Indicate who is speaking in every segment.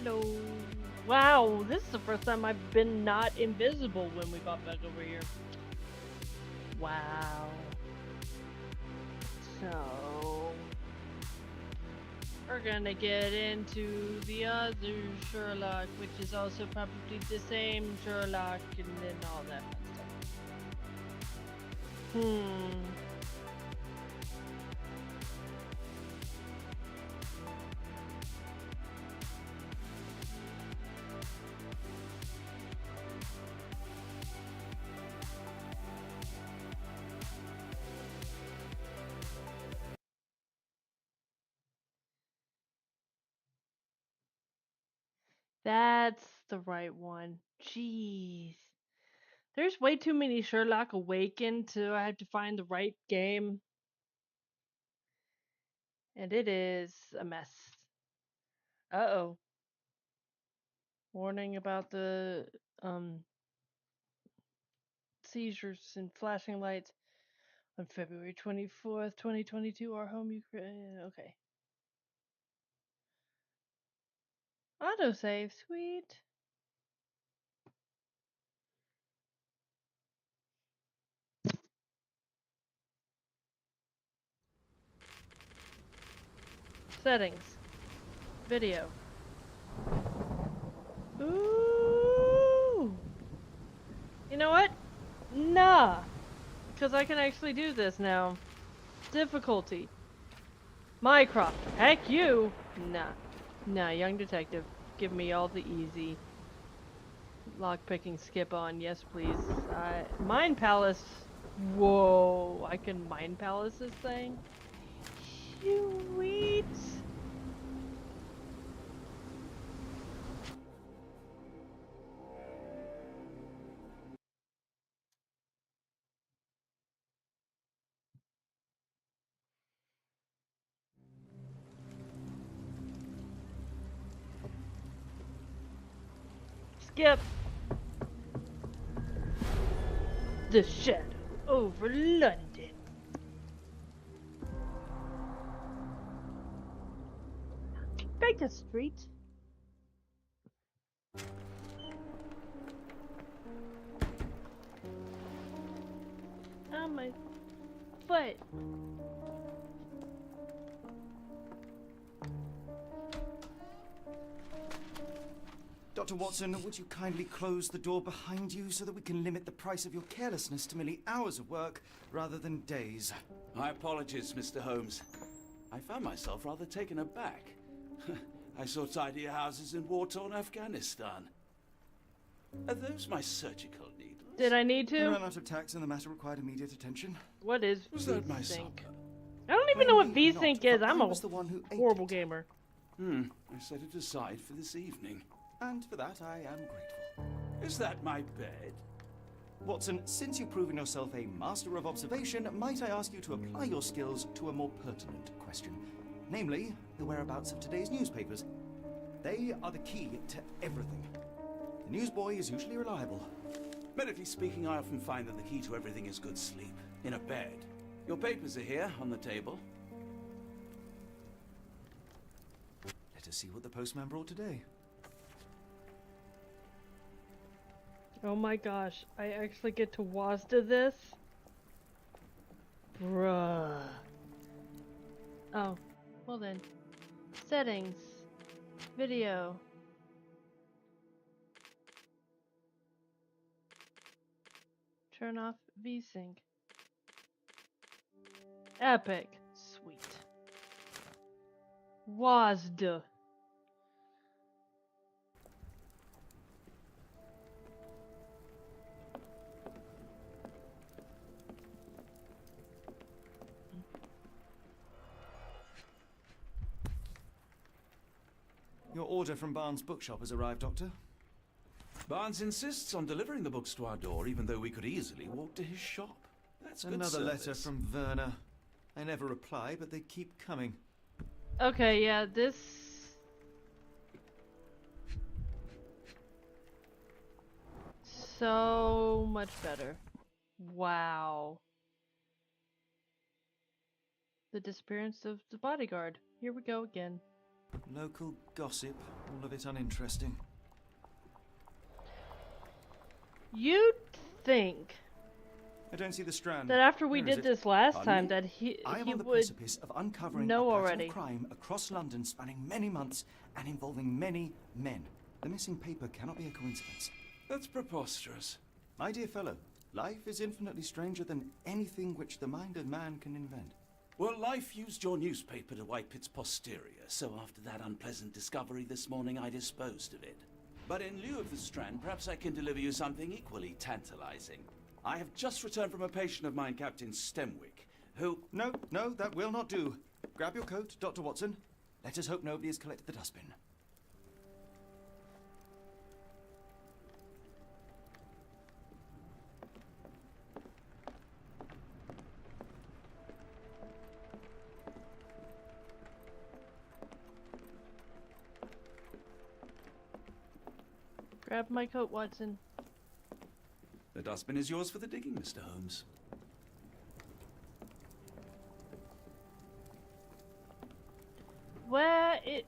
Speaker 1: Hello. Wow, this is the first time I've been not invisible when we got back over here. Wow. So, we're gonna get into the other Sherlock, which is also probably the same Sherlock, and then all that fun stuff. That's the right one. Jeez. There's way too many Sherlock Awakened to I have to find the right game. And it is a mess. Uh-oh. Warning about the um seizures and flashing lights on February 24th, 2022. Our home Ukraine. Okay. Autosave, sweet. Settings. Video. Ooh. You know what? Nah. Because I can actually do this now. Difficulty. Mycroft. Heck you. Nah. Nah, young detective. Give me all the easy. Lockpicking skip on. Yes, please. Mind Palace. Whoa. I can Mind Palace this thing? Sweet. Skip. The shadow over London. Baker Street. On my foot.
Speaker 2: Dr. Watson, would you kindly close the door behind you so that we can limit the price of your carelessness to merely hours of work rather than days?
Speaker 3: My apologies, Mr. Holmes. I found myself rather taken aback. I saw tidier houses in war-torn Afghanistan. Are those my surgical needles?
Speaker 1: Did I need
Speaker 2: I
Speaker 1: to?
Speaker 2: ran out of tax and the matter required immediate attention.
Speaker 1: What is
Speaker 3: Was that my
Speaker 1: VSync?
Speaker 3: son?
Speaker 1: I don't even know what
Speaker 2: Plainly
Speaker 1: VSync
Speaker 2: not,
Speaker 1: is.
Speaker 2: for
Speaker 1: I'm
Speaker 2: I
Speaker 1: a
Speaker 2: was the one who ate
Speaker 1: horrible
Speaker 2: it.
Speaker 1: gamer.
Speaker 3: I set it aside for this evening.
Speaker 2: And for that I am grateful.
Speaker 3: Is that my bed?
Speaker 2: Watson, since you've proven yourself a master of observation, might I ask you to apply your skills to a more pertinent question? Namely, the whereabouts of today's newspapers. They are the key to everything. The newsboy is usually reliable.
Speaker 3: Medically speaking, I often find that the key to everything is good sleep. In a bed. Your papers are here, on the table.
Speaker 2: Let us see what the postman brought today.
Speaker 1: Oh my gosh, I actually get to WASD this? Bruh. Oh, well then. Settings. Video. Turn off VSync. Epic. Sweet. WASD.
Speaker 2: Your order from Barnes' bookshop has arrived, Doctor.
Speaker 3: Barnes insists on delivering the books to our door, even though we could easily walk to his shop. That's good
Speaker 2: Another letter
Speaker 3: service.
Speaker 2: from Werner. I never reply, but they keep coming.
Speaker 1: Okay, yeah, this... So much better. Wow. The disappearance of the bodyguard. Here we go again.
Speaker 2: Local gossip, all of it uninteresting.
Speaker 1: You'd think
Speaker 2: I don't see the strand.
Speaker 1: that after we
Speaker 2: Where is
Speaker 1: did
Speaker 2: it?
Speaker 1: this last
Speaker 2: Pardon
Speaker 1: time
Speaker 2: me?
Speaker 1: that he
Speaker 2: I am
Speaker 1: he
Speaker 2: on the
Speaker 1: would
Speaker 2: precipice of uncovering
Speaker 1: know
Speaker 2: a pattern
Speaker 1: already.
Speaker 2: of crime across London spanning many months and involving many men. The missing paper cannot be a coincidence.
Speaker 3: That's preposterous.
Speaker 2: My dear fellow, life is infinitely stranger than anything which the mind of man can invent.
Speaker 3: Well, life used your newspaper to wipe its posterior, so after that unpleasant discovery this morning, I disposed of it. But in lieu of the strand, perhaps I can deliver you something equally tantalizing. I have just returned from a patient of mine, Captain Stemwick, who...
Speaker 2: No, that will not do. Grab your coat, Dr. Watson. Let us hope nobody has collected the dustbin.
Speaker 1: grab my coat, Watson.
Speaker 3: The dustbin is yours for the digging, Mr. Holmes.
Speaker 1: Where it...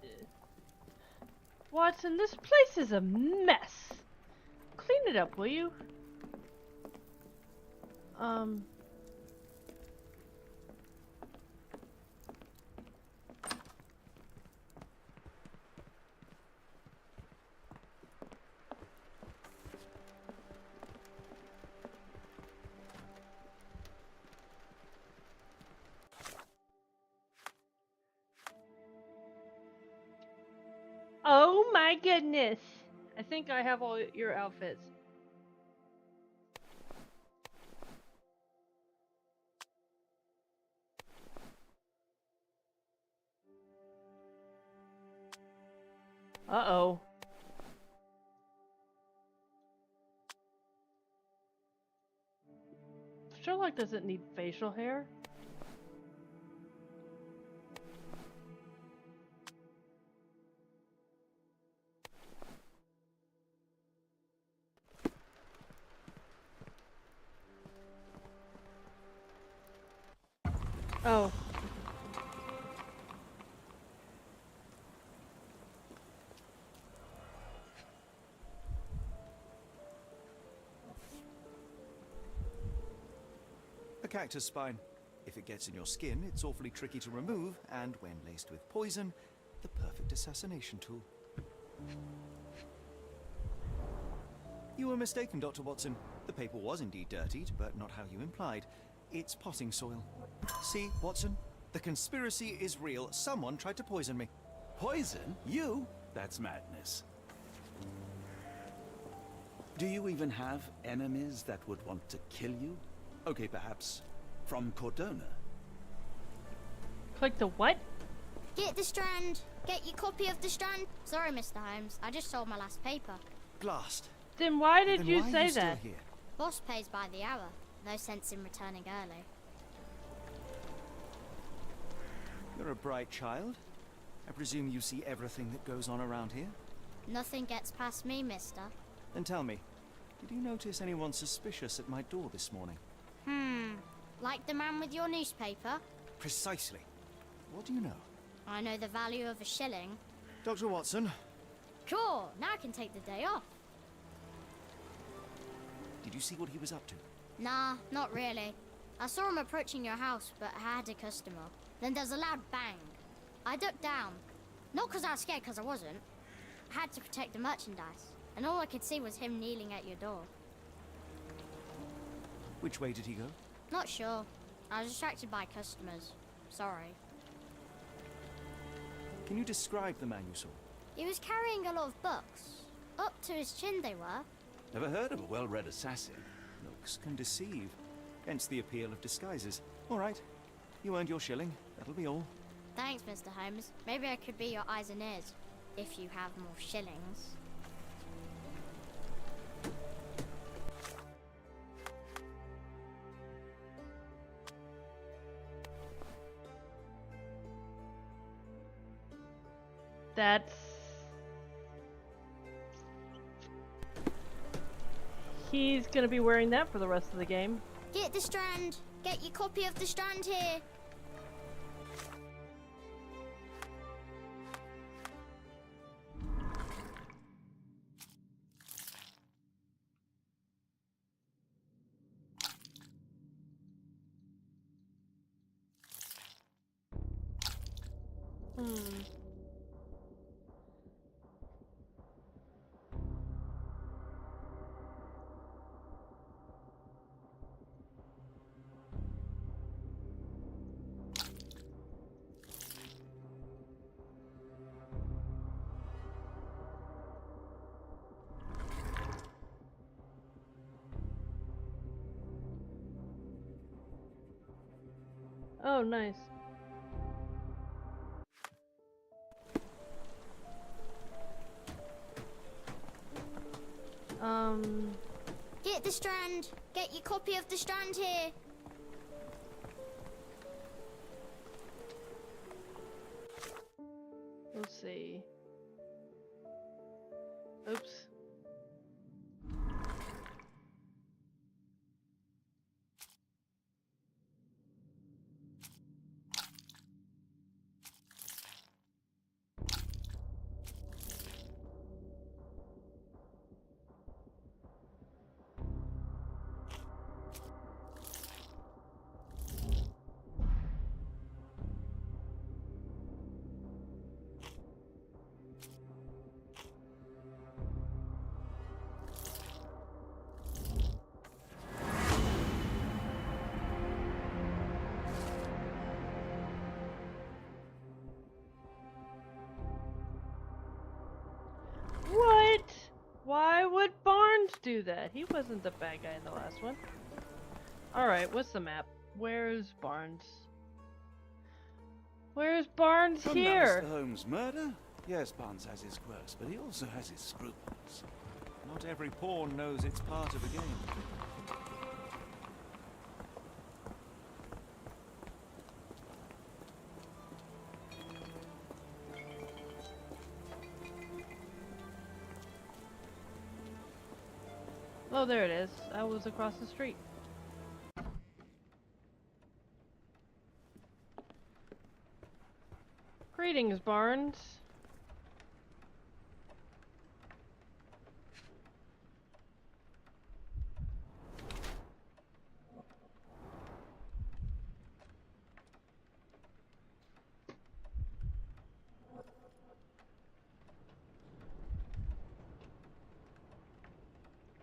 Speaker 1: Watson, this place is a mess. Clean it up, will you? Oh my goodness. I think I have all your outfits. Uh-oh. Sherlock doesn't need facial hair. Oh.
Speaker 2: A cactus spine. If it gets in your skin, it's awfully tricky to remove, and when laced with poison, the perfect assassination tool. You were mistaken, Dr. Watson. The paper was indeed dirtied, but not how you implied. It's potting soil. See, Watson? The conspiracy is real. Someone tried to poison me.
Speaker 3: Poison? You? That's madness. Do you even have enemies that would want to kill you? Okay, perhaps from Cordona.
Speaker 1: Click the what?
Speaker 4: Get the strand. Get your copy of the strand. Sorry, Mr. Holmes. I just sold my last paper.
Speaker 2: Blast.
Speaker 1: Then why did
Speaker 2: Then
Speaker 1: you
Speaker 2: why are
Speaker 1: say
Speaker 2: still
Speaker 1: that?
Speaker 2: here?
Speaker 4: Boss pays by the hour. No sense in returning early.
Speaker 2: You're a bright child. I presume you see everything that goes on around here?
Speaker 4: Nothing gets past me, mister.
Speaker 2: Then tell me, did you notice anyone suspicious at my door this morning?
Speaker 4: Like the man with your newspaper?
Speaker 2: Precisely. What do you know?
Speaker 4: I know the value of a shilling.
Speaker 2: Dr. Watson,
Speaker 4: Sure, now I can take the day off.
Speaker 2: did you see what he was up to?
Speaker 4: Nah, not really. I saw him approaching your house, but I had a customer. Then there's a loud bang. I ducked down. Not because I was scared, because I wasn't. I had to protect the merchandise. And all I could see was him kneeling at your door.
Speaker 2: Which way did he go?
Speaker 4: Not sure. I was distracted by customers. Sorry.
Speaker 2: Can you describe the man you saw?
Speaker 4: He was carrying a lot of books. Up to his chin they were.
Speaker 3: Never heard of a well-read assassin.
Speaker 2: Looks can deceive. Hence the appeal of disguises. All right. You earned your shilling. That'll be all.
Speaker 4: Thanks, Mr. Holmes. Maybe I could be your eyes and ears. If you have more shillings.
Speaker 1: That's... He's gonna be wearing that for the rest of the game.
Speaker 4: Get the strand. Get your copy of the strand here.
Speaker 1: Hmm. Oh, nice.
Speaker 4: Get the Strand. Get your copy of the Strand here.
Speaker 1: Let's see. Oops. What? Why would Barnes do that? He wasn't the bad guy in the last one. Alright, what's the map? Where's Barnes? Where's Barnes
Speaker 3: Come
Speaker 1: here?
Speaker 3: now, Mr. Holmes, murder? Yes, Barnes has his quirks, but he also has his scruples.
Speaker 2: Not every pawn knows it's part of the game.
Speaker 1: Oh, there it is. I was across the street. Greetings, Barnes.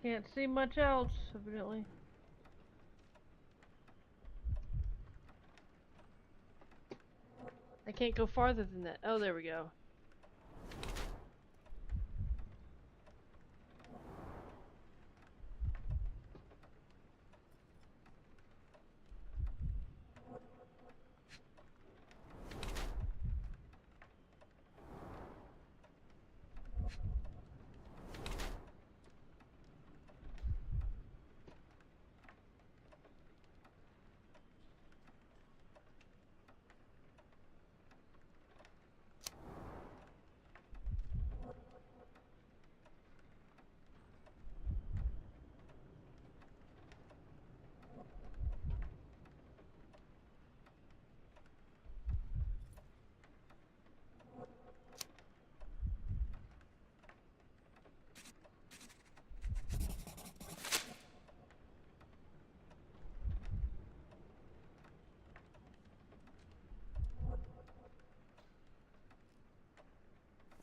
Speaker 1: Can't see much else, evidently. I can't go farther than that. Oh, there we go.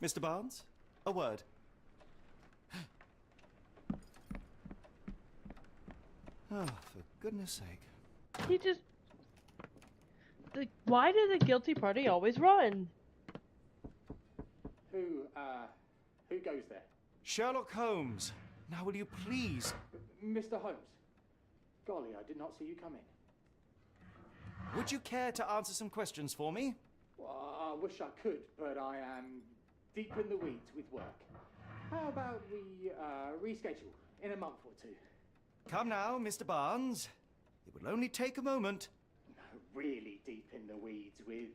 Speaker 2: Mr. Barnes, a word. Oh, for goodness sake.
Speaker 1: He just... Why did the guilty party always run?
Speaker 5: Who goes there?
Speaker 2: Sherlock Holmes. Now will you please...
Speaker 5: Mr. Holmes. Golly, I did not see you come in.
Speaker 2: Would you care to answer some questions for me?
Speaker 5: Well, I wish I could, but I am deep in the weeds with work. How about we reschedule in a month or two?
Speaker 2: Come now, Mr. Barnes. It will only take a moment.
Speaker 5: No, really deep in the weeds with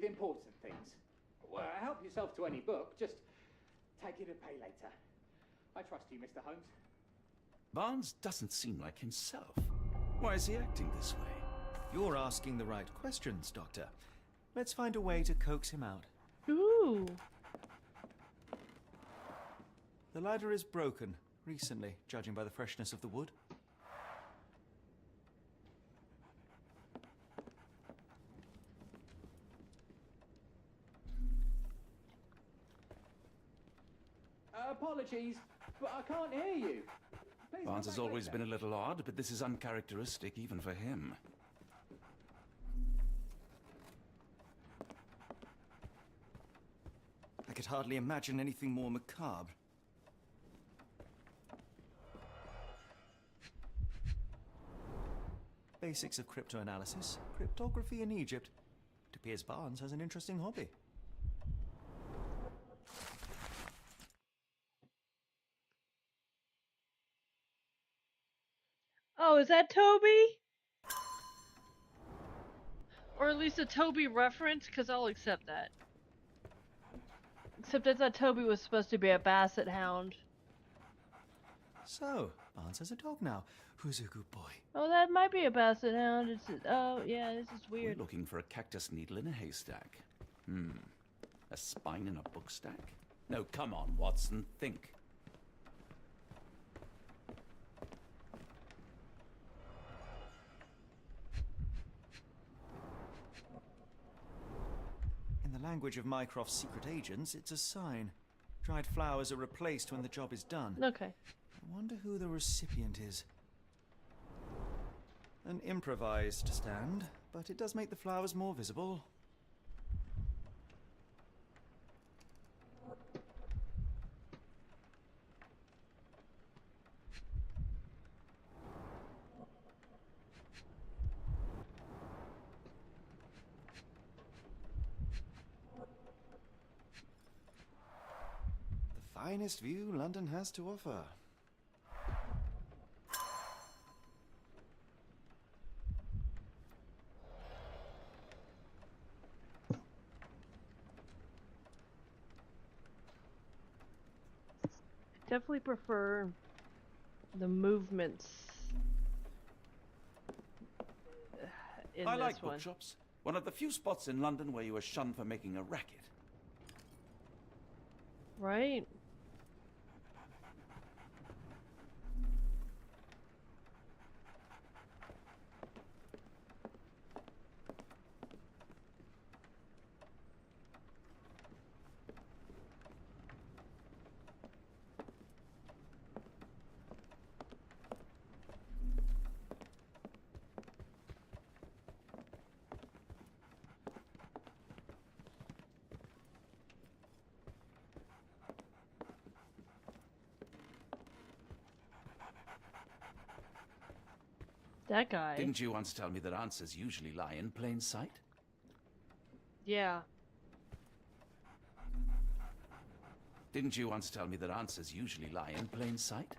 Speaker 5: important things. Well, help yourself to any book. Just take it and pay later. I trust you, Mr. Holmes.
Speaker 3: Barnes doesn't seem like himself. Why is he acting this way?
Speaker 2: You're asking the right questions, Doctor. Let's find a way to coax him out.
Speaker 1: Ooh.
Speaker 2: The ladder is broken recently, judging by the freshness of the wood.
Speaker 5: Apologies, but I can't hear you. Please
Speaker 3: Barnes
Speaker 5: come
Speaker 3: has
Speaker 5: back
Speaker 3: always
Speaker 5: later.
Speaker 3: been a little odd, but this is uncharacteristic even for him.
Speaker 2: I could hardly imagine anything more macabre. Basics of cryptoanalysis, cryptography in Egypt. It appears Barnes has an interesting hobby.
Speaker 1: Oh, is that Toby? Or at least a Toby reference, because I'll accept that. Except I thought Toby was supposed to be a basset hound.
Speaker 2: So, Barnes has a dog now. Who's a good boy?
Speaker 1: Oh, that might be a basset hound. It's oh yeah, this is
Speaker 3: We're
Speaker 1: weird.
Speaker 3: looking for a cactus needle in a haystack. A spine in a book stack? No, come on, Watson, think.
Speaker 2: In the language of Mycroft's secret agents, it's a sign. Dried flowers are replaced when the job is done.
Speaker 1: Okay.
Speaker 2: I wonder who the recipient is. An improvised stand, but it does make the flowers more visible. The finest view London has to offer.
Speaker 1: Definitely prefer the movements in
Speaker 3: I
Speaker 1: this
Speaker 3: like
Speaker 1: one.
Speaker 3: bookshops. One of the few spots in London where you are shunned for making a racket.
Speaker 1: Right? That guy.
Speaker 3: Didn't you once tell me that answers usually lie in plain sight?
Speaker 1: Yeah.
Speaker 3: Didn't you once tell me that answers usually lie in plain sight?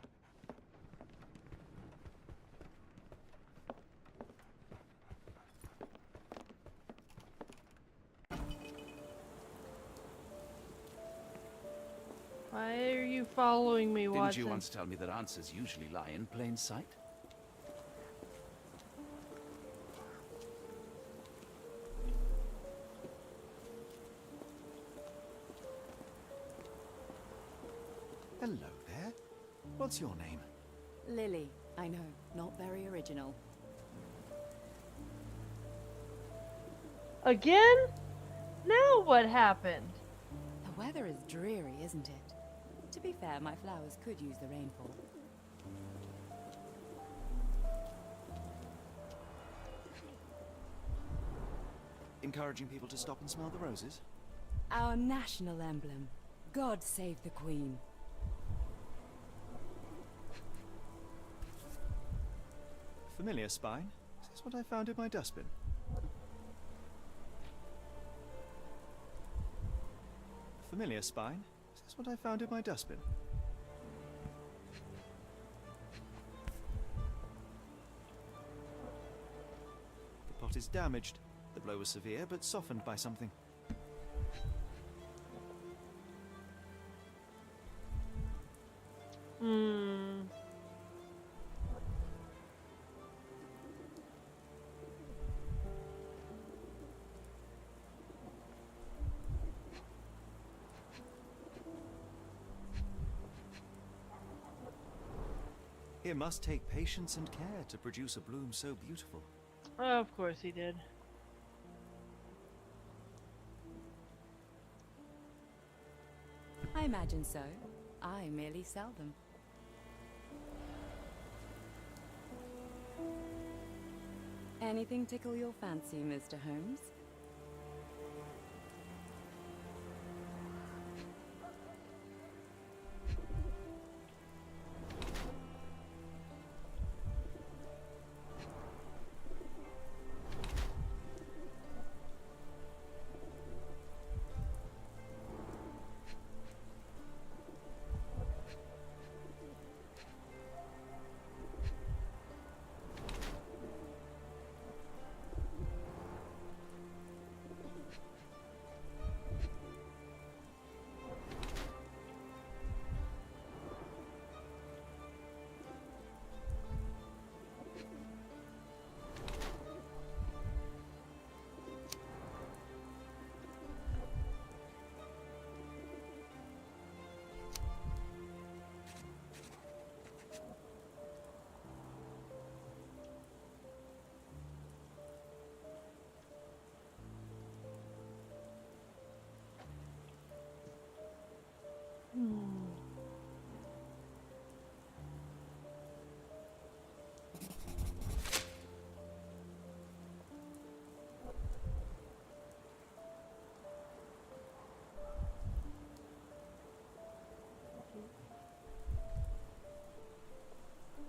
Speaker 1: Why are you following me, Watson?
Speaker 3: Didn't you once tell me that answers usually lie in plain sight?
Speaker 2: Hello there. What's your name?
Speaker 6: Lily, I know, not very original.
Speaker 1: Again? Now what happened?
Speaker 6: The weather is dreary, isn't it? To be fair, my flowers could use the rainfall.
Speaker 2: Encouraging people to stop and smell the roses?
Speaker 6: Our national emblem. God save the Queen.
Speaker 2: Familiar spine? Is this what I found in my dustbin? Familiar spine? Is this what I found in my dustbin? The pot is damaged. The blow was severe, but softened by something. It must take patience and care to produce a bloom so beautiful.
Speaker 1: Oh, of course he did.
Speaker 6: I imagine so. I merely sell them. Anything tickle your fancy, Mr. Holmes?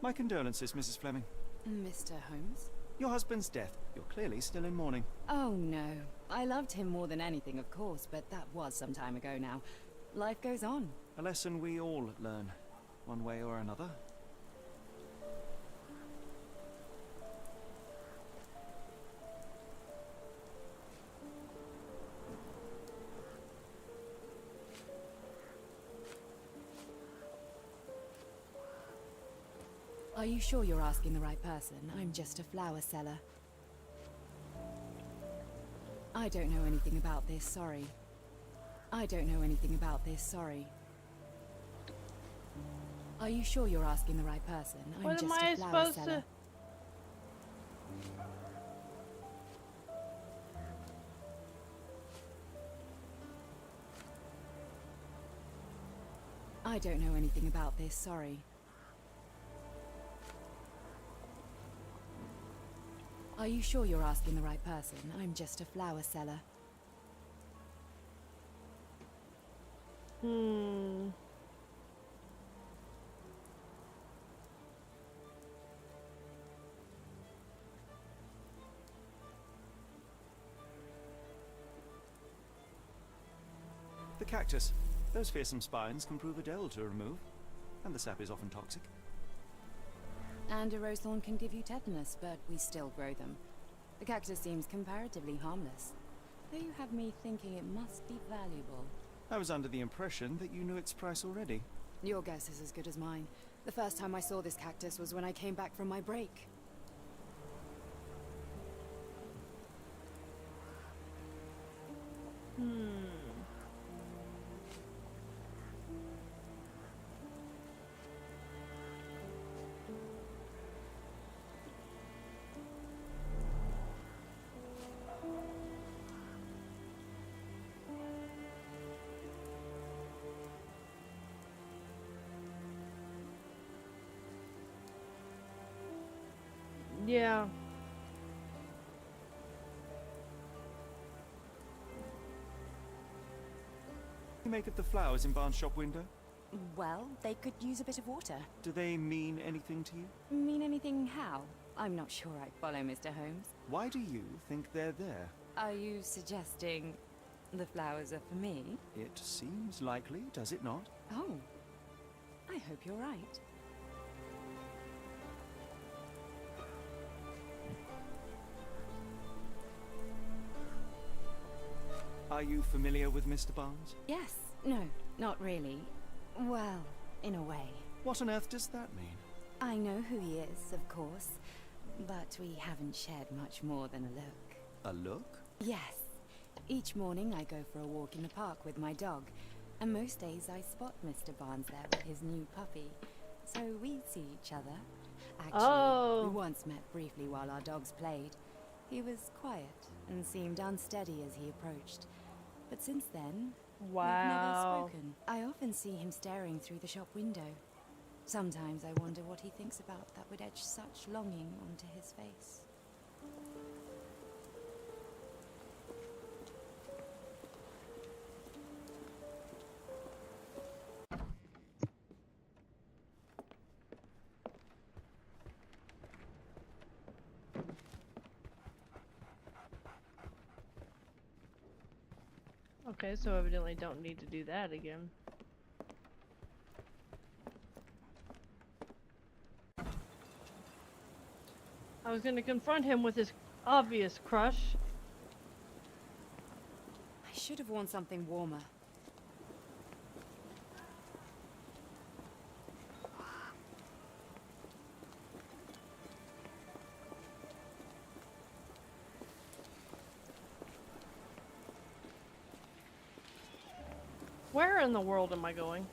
Speaker 2: My condolences, Mrs. Fleming.
Speaker 6: Mr. Holmes?
Speaker 2: Your husband's death. You're clearly still in mourning.
Speaker 6: Oh no. I loved him more than anything, of course, but that was some time ago now. Life goes on.
Speaker 2: A lesson we all learn, one way or another.
Speaker 6: Are you sure you're asking the right person? I'm just a flower seller. I don't know anything about this, sorry. I don't know anything about this, sorry. Are you sure you're asking the right person? I'm
Speaker 1: What am
Speaker 6: just
Speaker 1: I
Speaker 6: a flower
Speaker 1: supposed
Speaker 6: seller.
Speaker 1: to?
Speaker 6: I don't know anything about this, sorry. Are you sure you're asking the right person? I'm just a flower seller.
Speaker 2: The cactus. Those fearsome spines can prove a dell to remove, and the sap is often toxic.
Speaker 6: And a rose thorn can give you tetanus, but we still grow them. The cactus seems comparatively harmless, though you have me thinking it must be valuable.
Speaker 2: I was under the impression that you knew its price already.
Speaker 6: Your guess is as good as mine. The first time I saw this cactus was when I came back from my break.
Speaker 1: Yeah.
Speaker 2: You make of the flowers in Barnes' shop window?
Speaker 6: Well, they could use a bit of water.
Speaker 2: Do they mean anything to you?
Speaker 6: Mean anything how? I'm not sure I follow, Mr. Holmes.
Speaker 2: Why do you think they're there?
Speaker 6: Are you suggesting the flowers are for me?
Speaker 2: It seems likely, does it not?
Speaker 6: Oh, I hope you're right.
Speaker 2: Are you familiar with Mr. Barnes?
Speaker 6: Yes. No, not really. Well, in a way.
Speaker 2: What on earth does that mean?
Speaker 6: I know who he is, of course, but we haven't shared much more than a look.
Speaker 2: A look?
Speaker 6: Yes. Each morning I go for a walk in the park with my dog, and most days I spot Mr. Barnes there with his new puppy, so we see each other. Actually, we once met briefly while our dogs played. He was quiet and seemed unsteady as he approached, but since then, We've
Speaker 1: Wow.
Speaker 6: never spoken. I often see him staring through the shop window. Sometimes I wonder what he thinks about that would etch such longing onto his face.
Speaker 1: Okay, so evidently don't need to do that again. I was gonna confront him with his obvious crush.
Speaker 6: I should have worn something warmer.
Speaker 1: Where in the world am I going?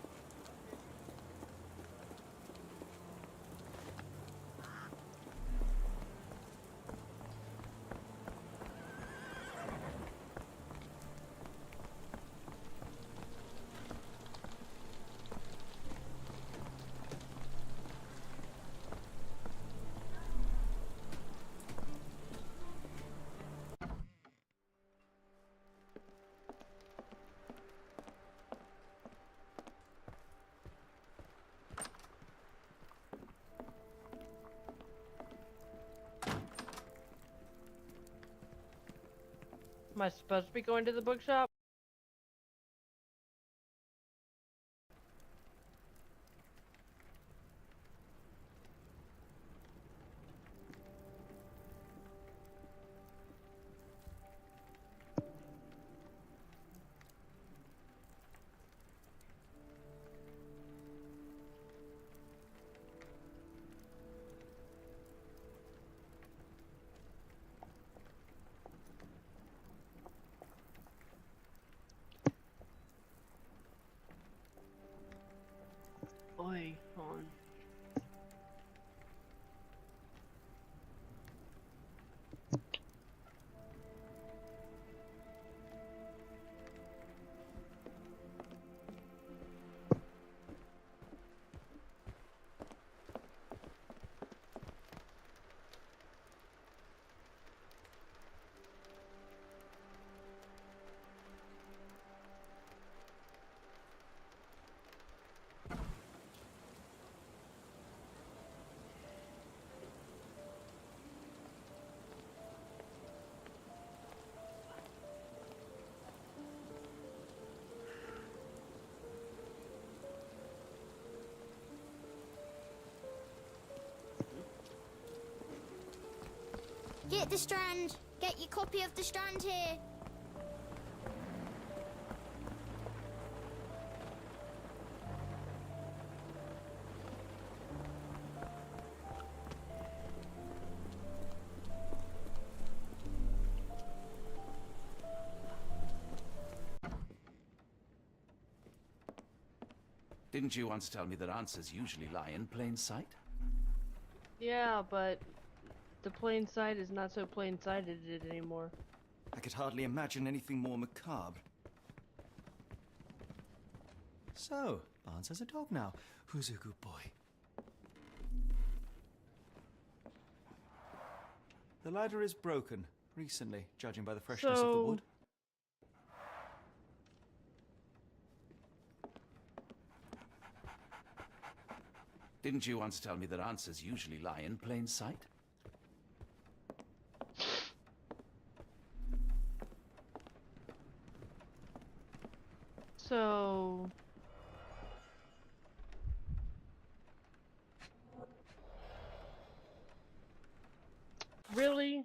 Speaker 1: Am I supposed to be going to the bookshop? Oi, hold on.
Speaker 4: Get the Strand. Get your copy of the Strand here.
Speaker 3: Didn't you once tell me that answers usually lie in plain sight?
Speaker 1: Yeah, but the plain sight is not so plain-sighted anymore.
Speaker 2: I could hardly imagine anything more macabre. So, Barnes has a dog now. Who's a good boy? The ladder is broken, recently, judging by the freshness of the wood.
Speaker 3: Didn't you once tell me that answers usually lie in plain sight?
Speaker 1: So... Really?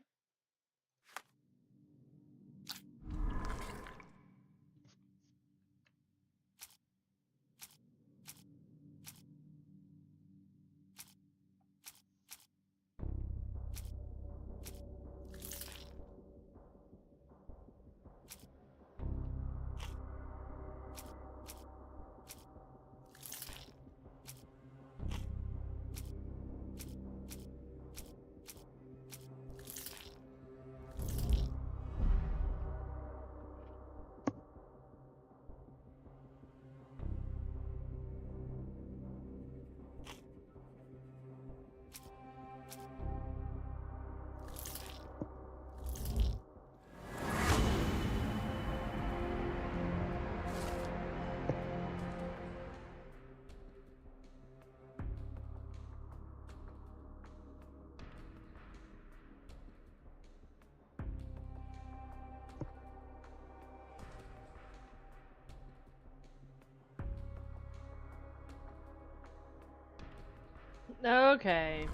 Speaker 1: Okay.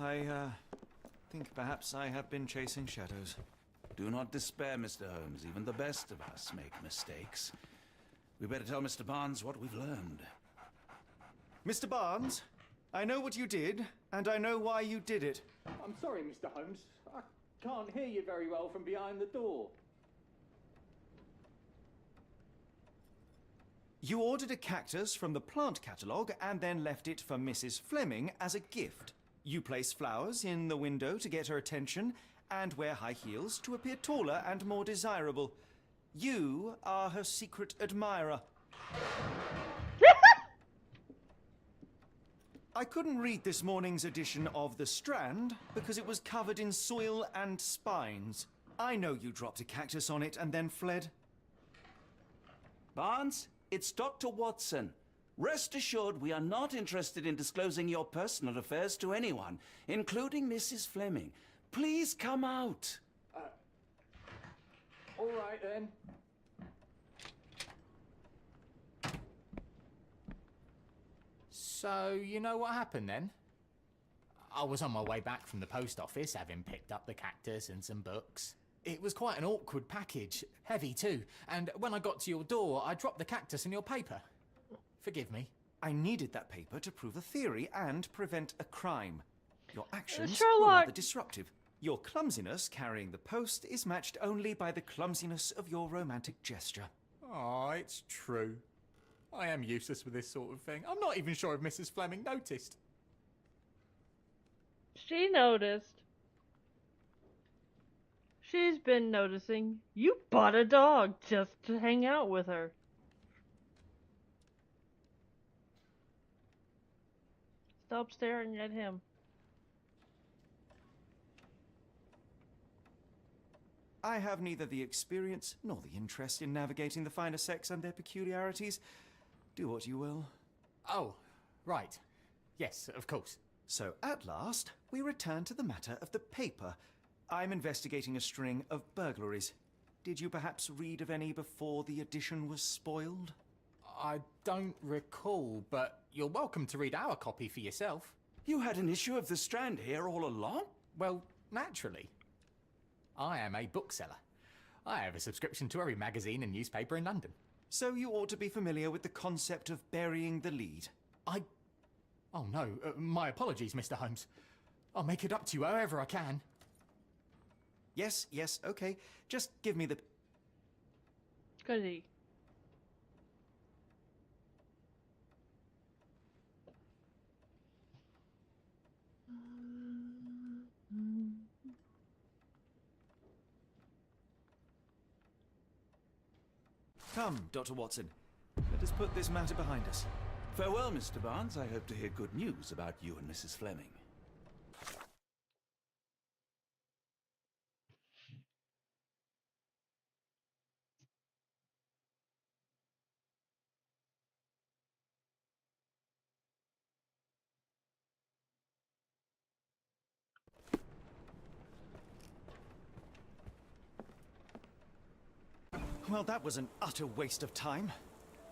Speaker 2: I think perhaps I have been chasing shadows.
Speaker 3: Do not despair, Mr. Holmes. Even the best of us make mistakes. We better tell Mr. Barnes what we've learned.
Speaker 2: Mr. Barnes, I know what you did, and I know why you did it.
Speaker 5: I'm sorry, Mr. Holmes. I can't hear you very well from behind the door.
Speaker 2: You ordered a cactus from the plant catalogue and then left it for Mrs. Fleming as a gift. You place flowers in the window to get her attention and wear high heels to appear taller and more desirable. You are her secret admirer. I couldn't read this morning's edition of The Strand because it was covered in soil and spines. I know you dropped a cactus on it and then fled.
Speaker 3: Barnes, it's Dr. Watson. Rest assured we are not interested in disclosing your personal affairs to anyone, including Mrs. Fleming. Please come out.
Speaker 5: All right, then.
Speaker 7: So, you know what happened then? I was on my way back from the post office, having picked up the cactus and some books. It was quite an awkward package, heavy too, and when I got to your door, I dropped the cactus in your paper. Forgive me.
Speaker 2: I needed that paper to prove a theory and prevent a crime. Your actions were
Speaker 1: Sherlock.
Speaker 2: rather disruptive. Your clumsiness carrying the post is matched only by the clumsiness of your romantic gesture.
Speaker 7: Oh, it's true. I am useless with this sort of thing. I'm not even sure if Mrs. Fleming noticed.
Speaker 1: She noticed. She's been noticing. You bought a dog just to hang out with her. Stop staring at him.
Speaker 2: I have neither the experience nor the interest in navigating the finer sex and their peculiarities. Do what you will.
Speaker 7: Oh, right. Yes, of course.
Speaker 2: So, at last, we return to the matter of the paper. I'm investigating a string of burglaries. Did you perhaps read of any before the edition was spoiled?
Speaker 7: I don't recall, but you're welcome to read our copy for yourself.
Speaker 3: You had an issue of The Strand here all along?
Speaker 7: Well, naturally. I am a bookseller. I have a subscription to every magazine and newspaper in London.
Speaker 2: So you ought to be familiar with the concept of burying the lead.
Speaker 7: Oh no, my apologies, Mr. Holmes. I'll make it up to you however I can.
Speaker 2: Yes, okay. Just give me the...
Speaker 1: Goody.
Speaker 2: Come, Dr. Watson. Let us put this matter behind us.
Speaker 3: Farewell, Mr. Barnes. I hope to hear good news about you and Mrs. Fleming.
Speaker 2: Well, that was an utter waste of time.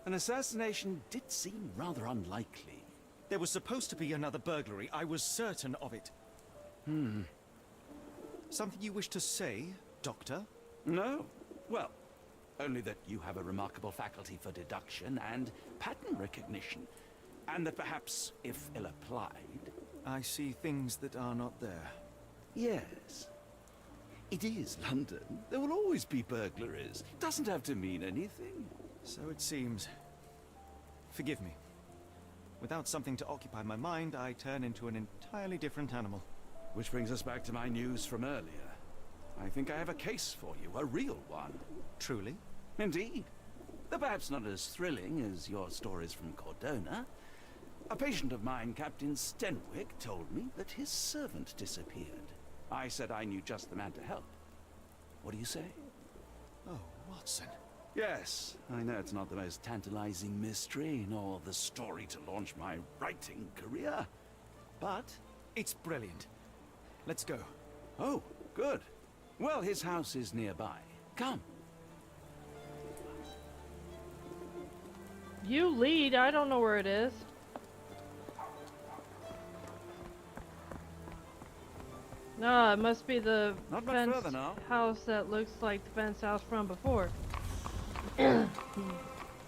Speaker 3: An assassination did seem rather unlikely.
Speaker 2: There was supposed to be another burglary. I was certain of it. Something you wish to say, Doctor?
Speaker 3: No? Well, only that you have a remarkable faculty for deduction and pattern recognition. And that perhaps, if ill-applied...
Speaker 2: I see things that are not there.
Speaker 3: Yes. It is London. There will always be burglaries. Doesn't have to mean anything.
Speaker 2: So it seems. Forgive me. Without something to occupy my mind, I turn into an entirely different animal.
Speaker 3: Which brings us back to my news from earlier. I think I have a case for you, a real one.
Speaker 2: Truly?
Speaker 3: Indeed. Though perhaps not as thrilling as your stories from Cordona. A patient of mine, Captain Stenwick, told me that his servant disappeared. I said I knew just the man to help. What do you say?
Speaker 2: Oh, Watson.
Speaker 3: Yes, I know it's not the most tantalizing mystery, nor the story to launch my writing career. But...
Speaker 2: It's brilliant. Let's go.
Speaker 3: Oh, good. Well, his house is nearby. Come.
Speaker 1: You lead. I don't know where it is. No, it must be the
Speaker 3: Not much
Speaker 1: fenced
Speaker 3: further now.
Speaker 1: house that looks like the fenced house from before.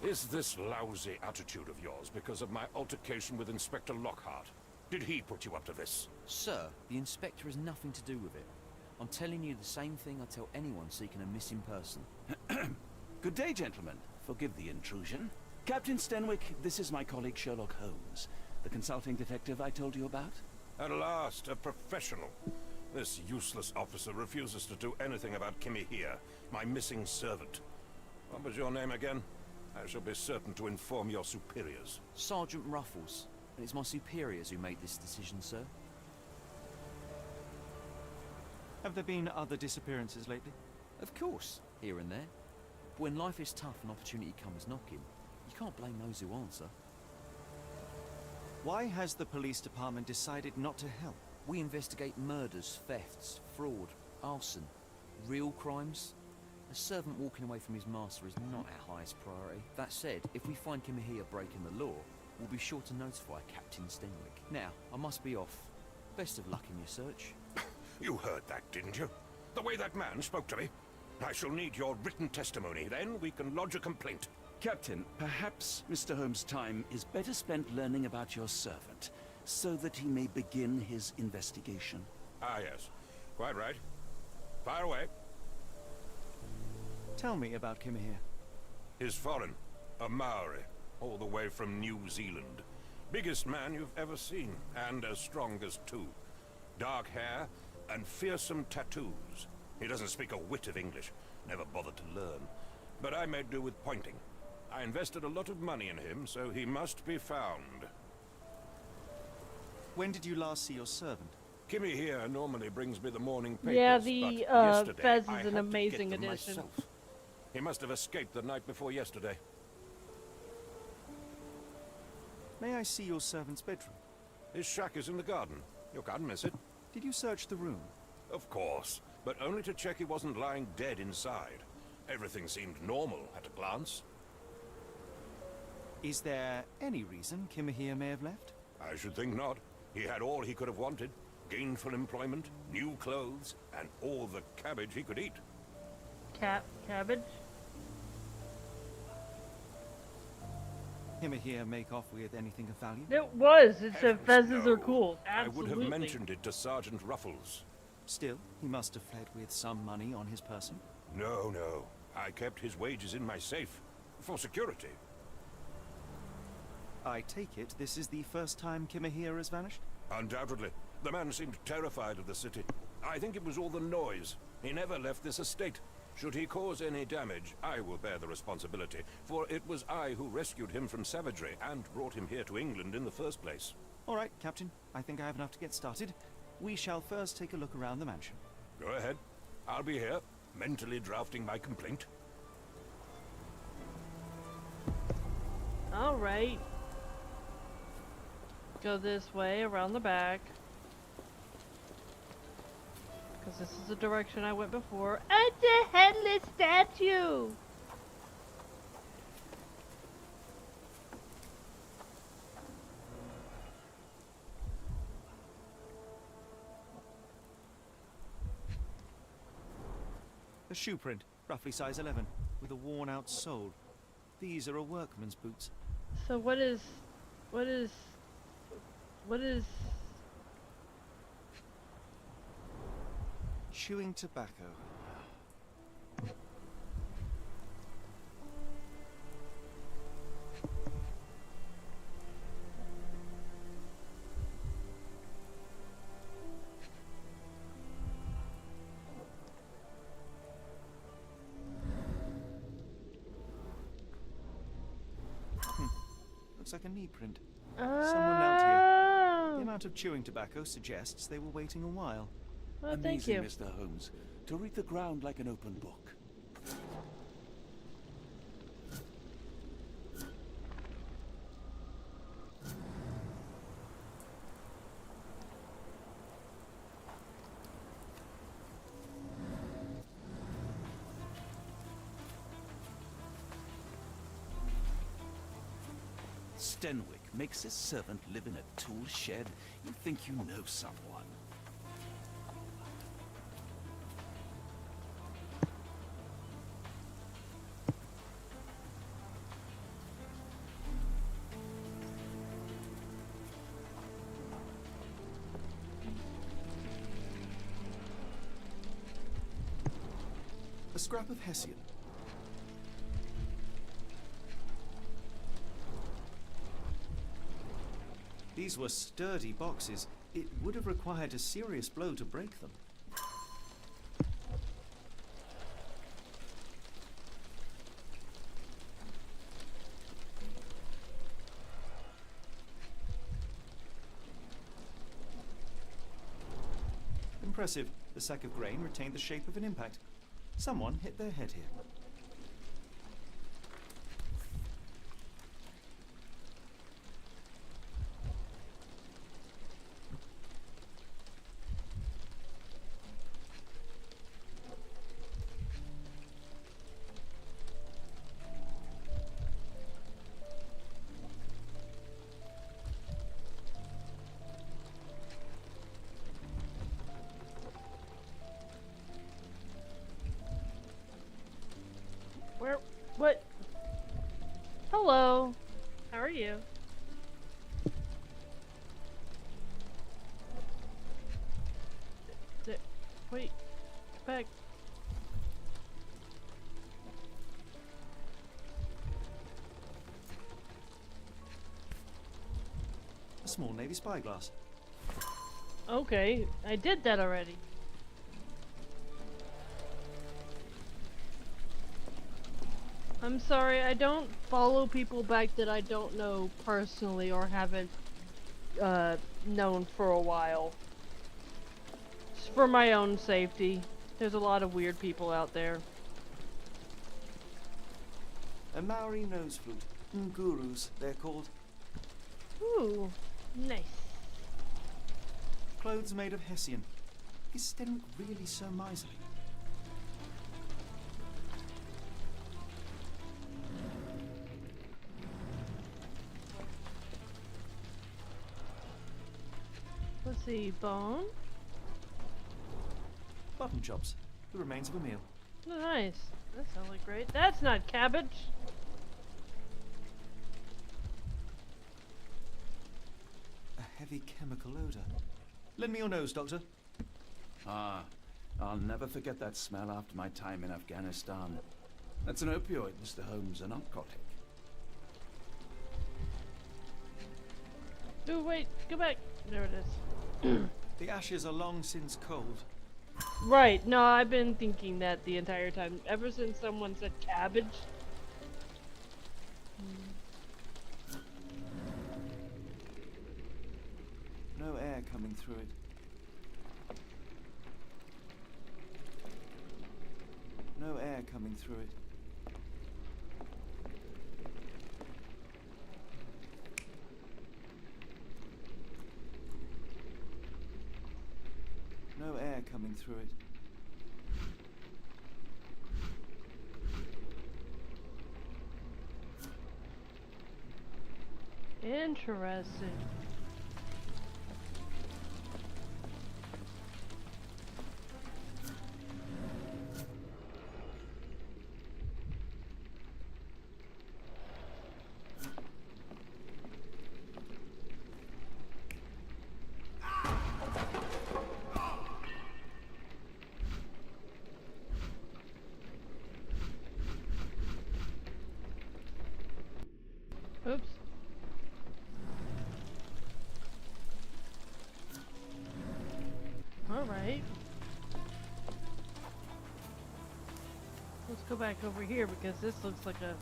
Speaker 8: Is this lousy attitude of yours because of my altercation with Inspector Lockhart? Did he put you up to this?
Speaker 9: Sir, the inspector has nothing to do with it. I'm telling you the same thing I tell anyone seeking a missing person.
Speaker 3: Good day, gentlemen. Forgive the intrusion. Captain Stenwick, this is my colleague Sherlock Holmes, the consulting detective I told you about.
Speaker 8: At last, a professional. This useless officer refuses to do anything about Kimmy here, my missing servant. What was your name again? I shall be certain to inform your superiors.
Speaker 9: Sergeant Ruffles. And it's my superiors who made this decision, sir.
Speaker 2: Have there been other disappearances lately?
Speaker 9: Of course, here and there. But when life is tough and opportunity comes knocking, you can't blame those who answer.
Speaker 2: Why has the police department decided not to help?
Speaker 9: We investigate murders, thefts, fraud, arson, real crimes. A servant walking away from his master is not our highest priority. That said, if we find Kimahia breaking the law, we'll be sure to notify Captain Stenwick. Now, I must be off. Best of luck in your search.
Speaker 8: You heard that, didn't you? The way that man spoke to me. I shall need your written testimony, then we can lodge a complaint.
Speaker 3: Captain, perhaps Mr. Holmes' time is better spent learning about your servant, so that he may begin his investigation.
Speaker 8: Ah, yes. Quite right. Fire away.
Speaker 2: Tell me about Kimahir.
Speaker 8: He's foreign. A Maori. All the way from New Zealand. Biggest man you've ever seen, and as strong as two. Dark hair and fearsome tattoos. He doesn't speak a whit of English. Never bothered to learn. But I made do with pointing. I invested a lot of money in him, so he must be found.
Speaker 2: When did you last see your servant?
Speaker 8: Kimmy here normally brings me the morning papers,
Speaker 1: Yeah,
Speaker 8: but
Speaker 1: the
Speaker 8: yesterday
Speaker 1: Fez
Speaker 8: I
Speaker 1: is
Speaker 8: had
Speaker 1: an
Speaker 8: to
Speaker 1: amazing
Speaker 8: get them
Speaker 1: addition.
Speaker 8: myself. He must have escaped the night before yesterday.
Speaker 2: May I see your servant's bedroom?
Speaker 8: His shack is in the garden. You can't miss it.
Speaker 2: Did you search the room?
Speaker 8: Of course, but only to check he wasn't lying dead inside. Everything seemed normal at a glance.
Speaker 2: Is there any reason Kimahir may have left?
Speaker 8: I should think not. He had all he could have wanted. Gainful employment, new clothes, and all the cabbage he could eat.
Speaker 1: Cabbage?
Speaker 2: Kimahir make off with anything of value?
Speaker 1: It was. It said
Speaker 8: Heavens,
Speaker 1: fezzes
Speaker 8: no.
Speaker 1: are cool.
Speaker 8: I would
Speaker 1: Absolutely.
Speaker 8: have mentioned it to Sergeant Ruffles.
Speaker 2: Still, he must have fled with some money on his person.
Speaker 8: No, no. I kept his wages in my safe. For security.
Speaker 2: I take it this is the first time Kimahir has vanished?
Speaker 8: Undoubtedly. The man seemed terrified of the city. I think it was all the noise. He never left this estate. Should he cause any damage, I will bear the responsibility, for it was I who rescued him from savagery and brought him here to England in the first place.
Speaker 2: All right, Captain. I think I have enough to get started. We shall first take a look around the mansion.
Speaker 8: Go ahead. I'll be here, mentally drafting my complaint.
Speaker 1: All right. Go this way, around the back. Because this is the direction I went before. And the headless statue!
Speaker 2: A shoe print, roughly size 11, with a worn-out sole. These are a workman's boots.
Speaker 1: So what is...
Speaker 2: Chewing tobacco. Looks like a knee print. Someone knelt here. The amount of chewing tobacco suggests they were waiting a while.
Speaker 1: Well, thank
Speaker 3: Amazing,
Speaker 1: you.
Speaker 3: Mr. Holmes. To read the ground like an open book. Stenwick makes his servant live in a tool shed, you think you know someone.
Speaker 2: A scrap of Hessian. These were sturdy boxes. It would have required a serious blow to break them. Impressive. The sack of grain retained the shape of an impact. Someone hit their head here.
Speaker 1: Where? What? Hello. How are you? Wait. Get back.
Speaker 2: A small Navy spyglass.
Speaker 1: Okay, I did that already. I'm sorry, I don't follow people back that I don't know personally or haven't known for a while. Just for my own safety. There's a lot of weird people out there.
Speaker 2: A Maori nose flute. Ngurus, they're called.
Speaker 1: Ooh, nice.
Speaker 2: Clothes made of Hessian. Is Stenwick really so miserly?
Speaker 1: Let's see, bone?
Speaker 2: Button chops. The remains of a meal.
Speaker 1: Nice. That sounds like great. That's not cabbage.
Speaker 2: A heavy chemical odor. Lend me your nose, Doctor.
Speaker 3: Ah, I'll never forget that smell after my time in Afghanistan. That's an opioid, Mr. Holmes, a narcotic.
Speaker 1: Ooh, wait, go back. There it is.
Speaker 2: The ashes are long since cold.
Speaker 1: Right, no, I've been thinking that the entire time. Ever since someone said cabbage.
Speaker 2: No air coming through it. No air coming through it. No air coming through it.
Speaker 1: Interesting. Oops. Alright. Let's go back over here because this looks like a...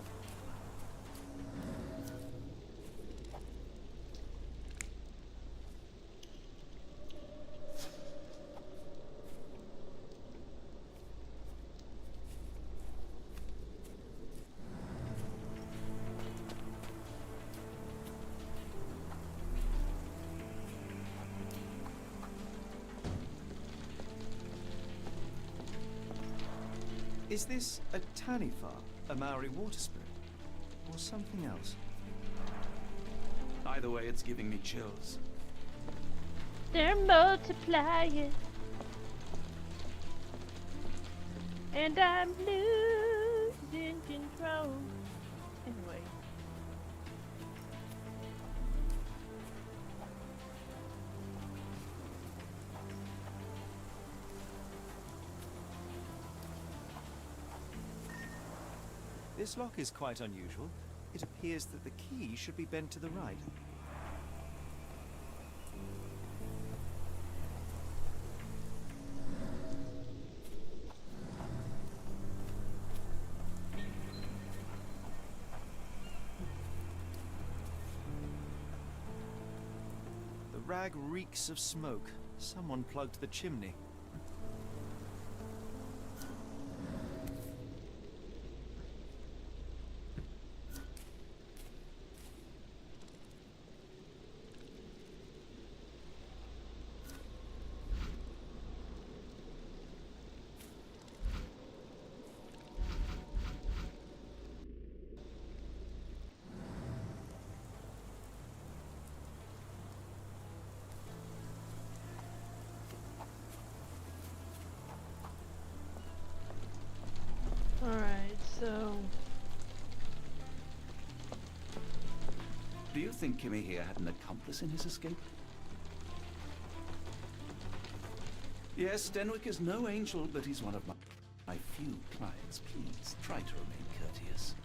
Speaker 2: Is this a Tanifa, a Maori water spirit, or something else?
Speaker 3: By the way, it's giving me chills.
Speaker 1: They're multiplying. And I'm losing control. Anyway.
Speaker 10: This lock is quite unusual. It appears that the key should be bent to the right. The rag reeks of smoke. Someone plugged the chimney.
Speaker 1: Alright, so...
Speaker 3: Do you think Kimmy here had an accomplice in his escape? Yes, Denwick is no angel, but he's one of my few clients. Please, try to remain courteous.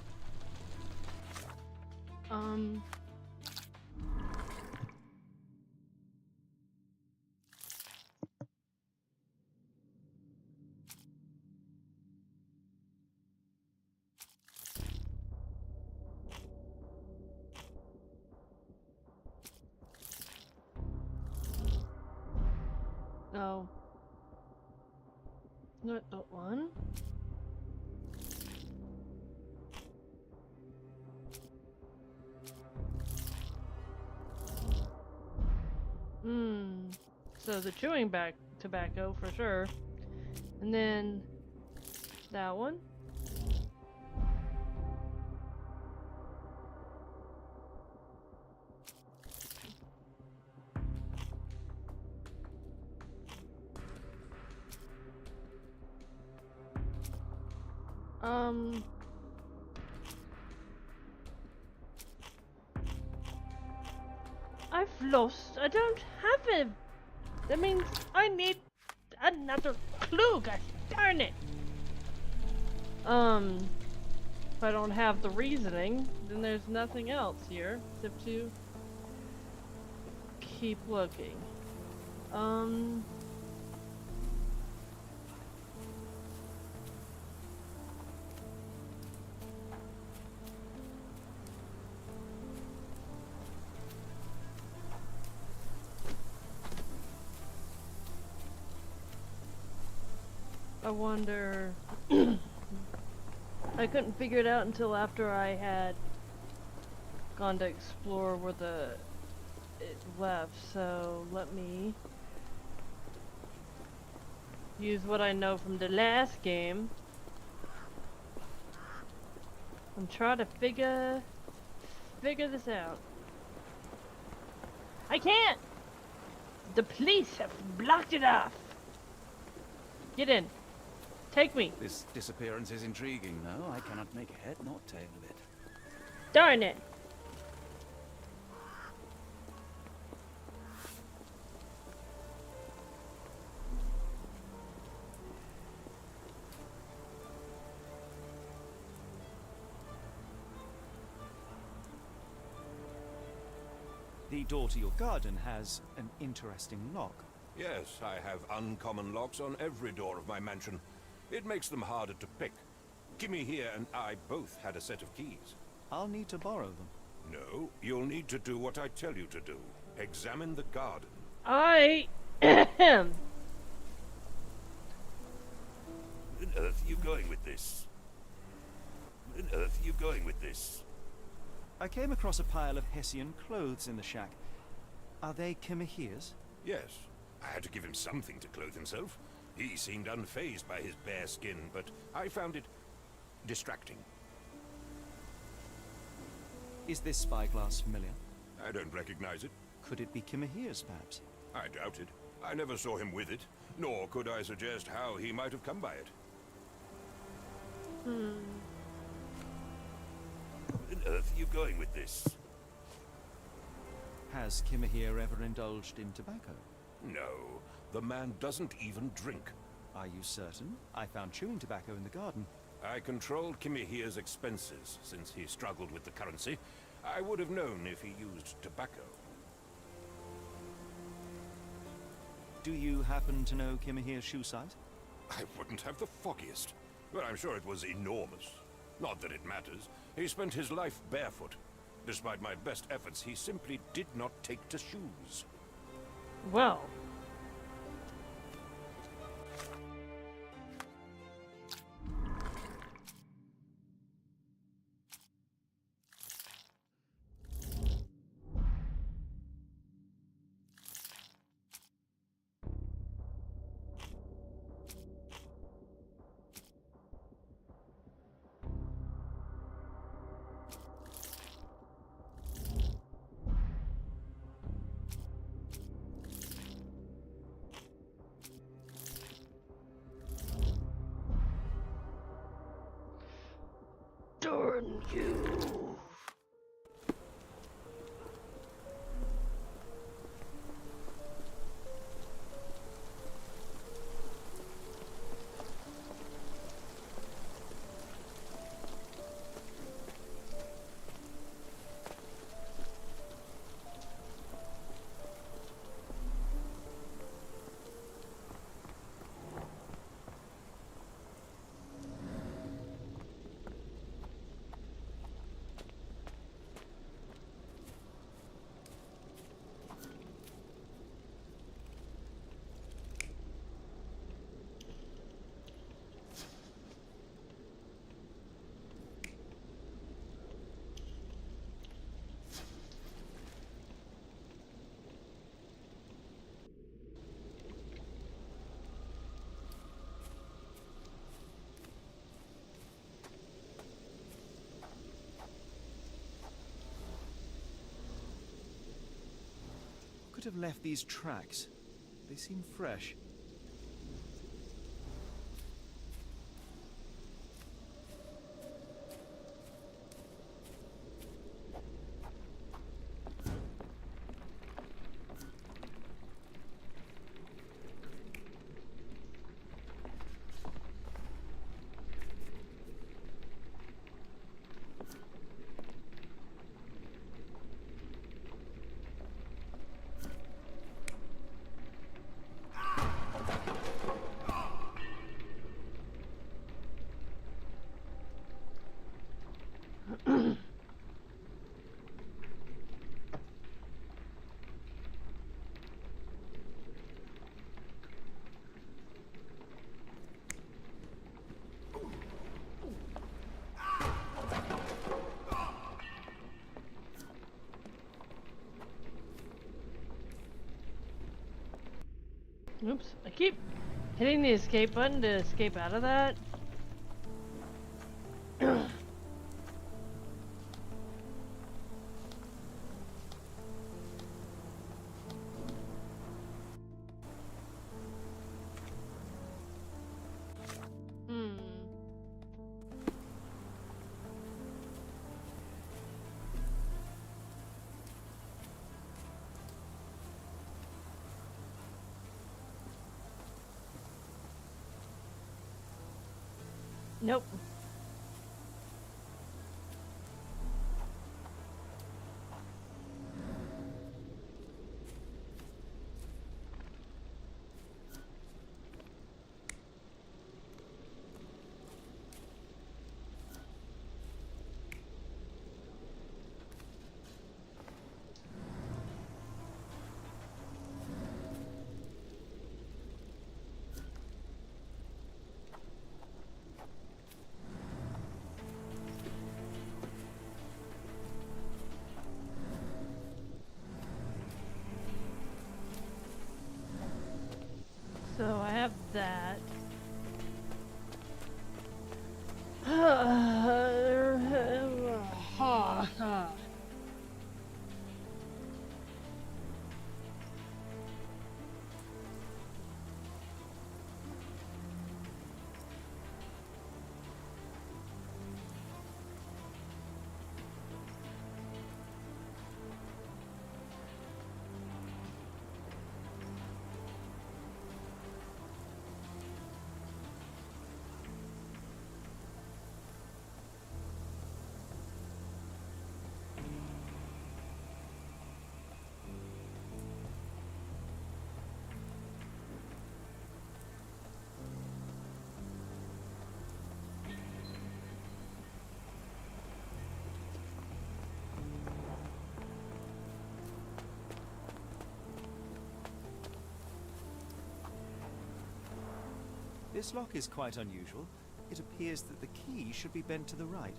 Speaker 1: No. Not that one. So the chewing tobacco for sure. And then that one. I've lost. I don't have him. That means I need another clue. Gosh darn it. If I don't have the reasoning, then there's nothing else here except to keep looking. I wonder... I couldn't figure it out until after I had gone to explore where it left, so let me use what I know from the last game and try to figure this out. I can't! The police have blocked it off! Get in. Take me.
Speaker 3: This disappearance is intriguing, though. I cannot make head nor tail of it.
Speaker 1: Darn it!
Speaker 10: The door to your garden has an interesting lock.
Speaker 8: Yes, I have uncommon locks on every door of my mansion. It makes them harder to pick. Kimmy here and I both had a set of keys.
Speaker 10: I'll need to borrow them.
Speaker 8: No, you'll need to do what I tell you to do. Examine the garden.
Speaker 1: I
Speaker 8: Where on earth are you going with this? Where on earth are you going with this?
Speaker 10: I came across a pile of Hessian clothes in the shack. Are they Kimahir's?
Speaker 8: Yes. I had to give him something to clothe himself. He seemed unfazed by his bare skin, but I found it distracting.
Speaker 10: Is this spyglass familiar?
Speaker 8: I don't recognize it.
Speaker 10: Could it be Kimahir's, perhaps?
Speaker 8: I doubt it. I never saw him with it, nor could I suggest how he might have come by it.
Speaker 1: Hmm.
Speaker 8: Where on earth are you going with this?
Speaker 10: Has Kimahir ever indulged in tobacco?
Speaker 8: No, the man doesn't even drink.
Speaker 10: Are you certain? I found chewing tobacco in the garden.
Speaker 8: I controlled Kimahir's expenses since he struggled with the currency. I would have known if he used tobacco.
Speaker 10: Do you happen to know Kimahir's shoe size?
Speaker 8: I wouldn't have the foggiest, but I'm sure it was enormous. Not that it matters. He spent his life barefoot. Despite my best efforts, he simply did not take to shoes.
Speaker 1: Well. Darn you.
Speaker 10: Could have left these tracks. They seem fresh. Oops, I keep hitting the escape button to escape out of that. Nope. So I have that. This lock is quite unusual. It appears that the key should be bent to the right.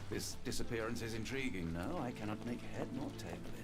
Speaker 3: This disappearance is intriguing, no? I cannot make head nor tail of it.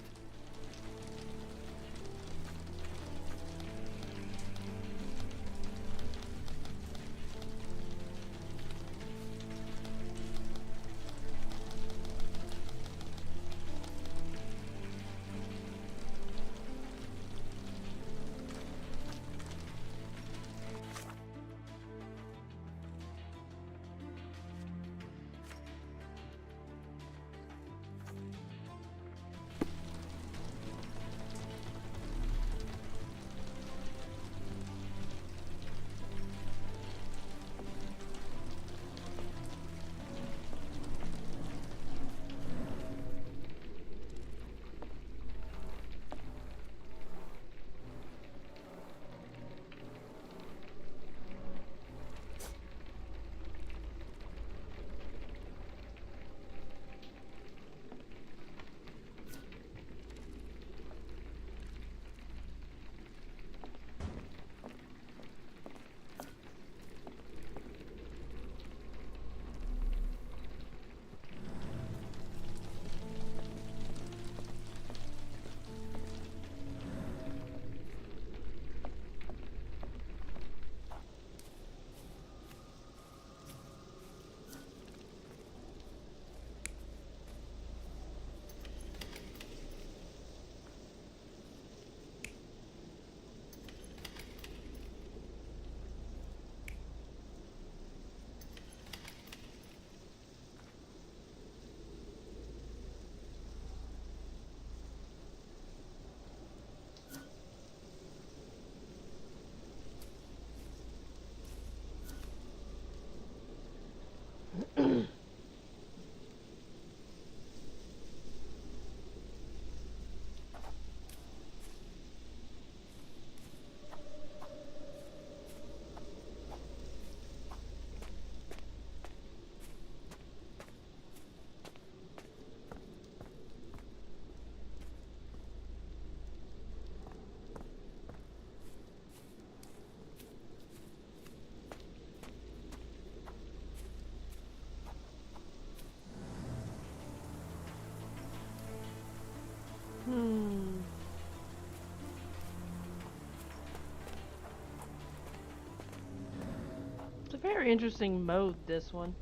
Speaker 1: It's a very interesting mode, this one.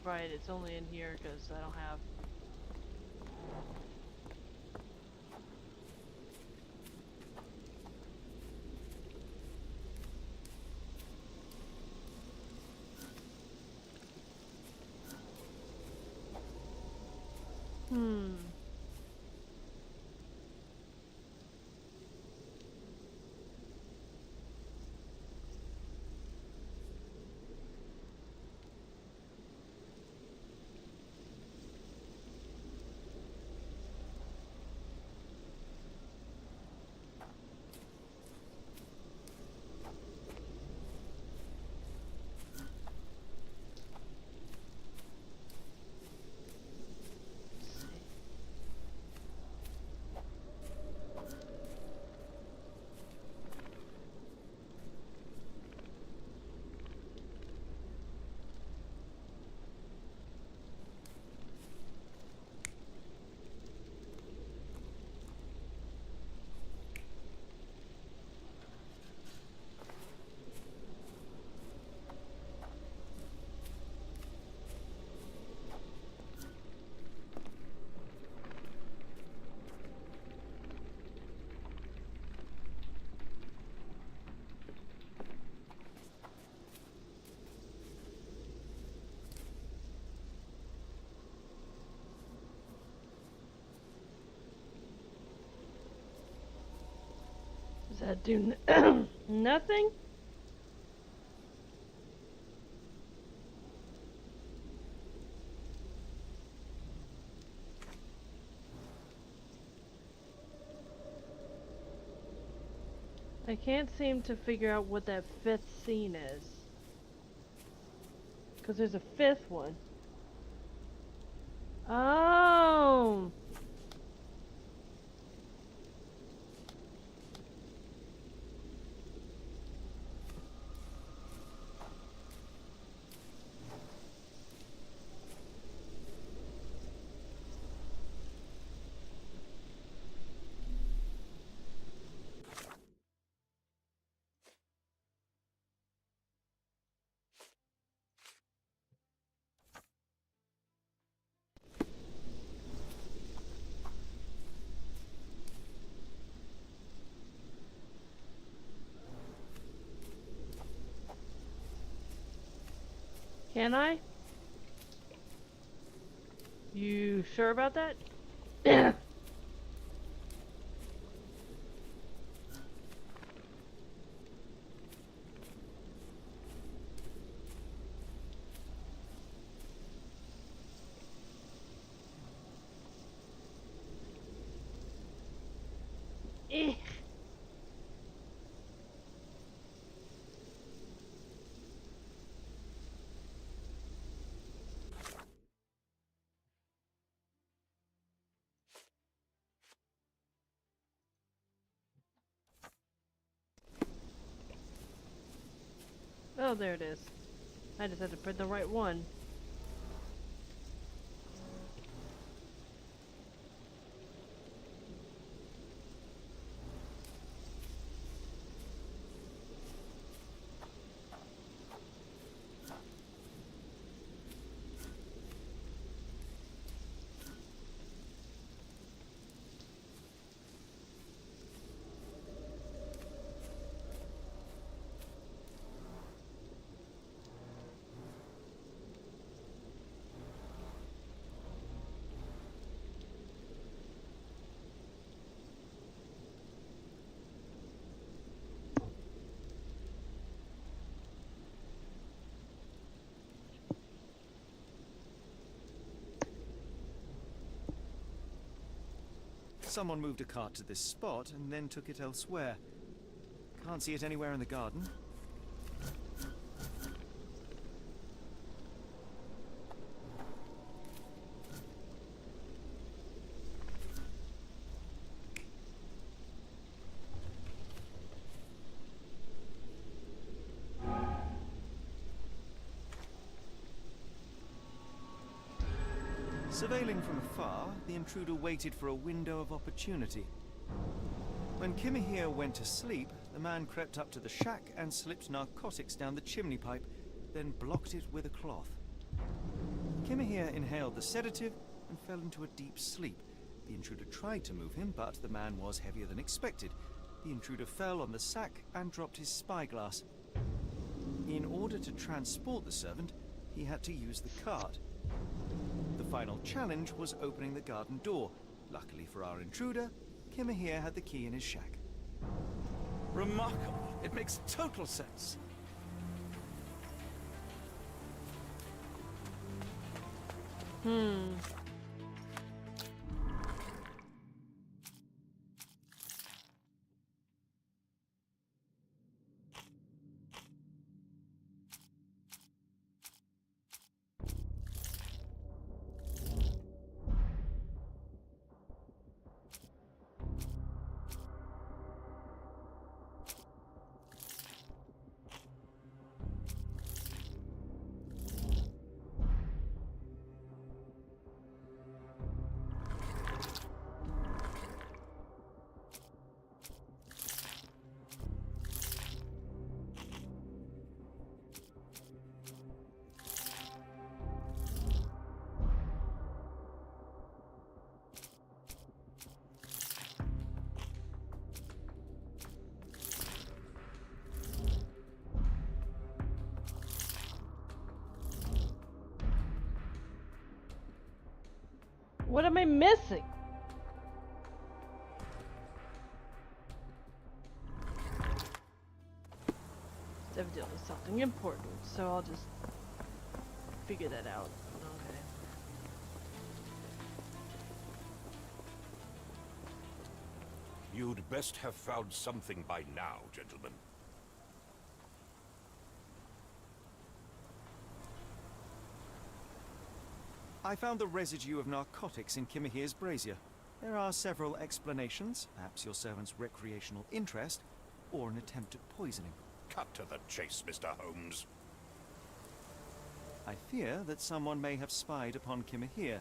Speaker 1: Right, it's only in here because I don't have... That do nothing? I can't seem to figure out what that fifth scene is. Because there's a fifth one. Oh! Can I? You sure about that? Eh. Oh, there it is. I just had to print the right one.
Speaker 10: Someone moved a cart to this spot and then took it elsewhere. Can't see it anywhere in the garden. Surveilling from afar, the intruder waited for a window of opportunity. When Kimahir went to sleep, the man crept up to the shack and slipped narcotics down the chimney pipe, then blocked it with a cloth. Kimahir inhaled the sedative and fell into a deep sleep. The intruder tried to move him, but the man was heavier than expected. The intruder fell on the sack and dropped his spyglass. In order to transport the servant, he had to use the cart. The final challenge was opening the garden door. Luckily for our intruder, Kimahir had the key in his shack.
Speaker 3: Remarkable. It makes total sense.
Speaker 1: What am I missing? evidently something important, so I'll just figure that out. Okay.
Speaker 8: You'd best have found something by now, gentlemen.
Speaker 10: I found the residue of narcotics in Kimahir's brazier. There are several explanations, perhaps your servant's recreational interest, or an attempt at poisoning.
Speaker 8: Cut to the chase, Mr. Holmes.
Speaker 10: I fear that someone may have spied upon Kimahir,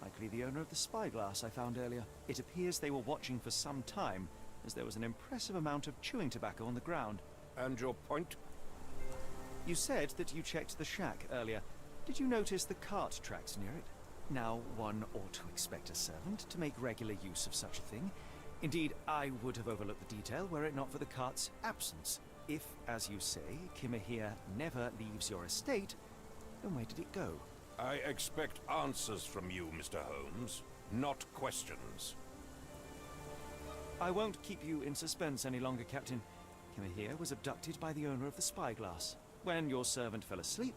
Speaker 10: likely the owner of the spyglass I found earlier. It appears they were watching for some time, as there was an impressive amount of chewing tobacco on the ground.
Speaker 8: And your point?
Speaker 10: You said that you checked the shack earlier. Did you notice the cart tracks near it? Now, one ought to expect a servant to make regular use of such a thing. Indeed, I would have overlooked the detail were it not for the cart's absence. If, as you say, Kimahir never leaves your estate, then where did it go?
Speaker 8: I expect answers from you, Mr. Holmes, not questions.
Speaker 10: I won't keep you in suspense any longer, Captain. Kimahir was abducted by the owner of the spyglass. When your servant fell asleep,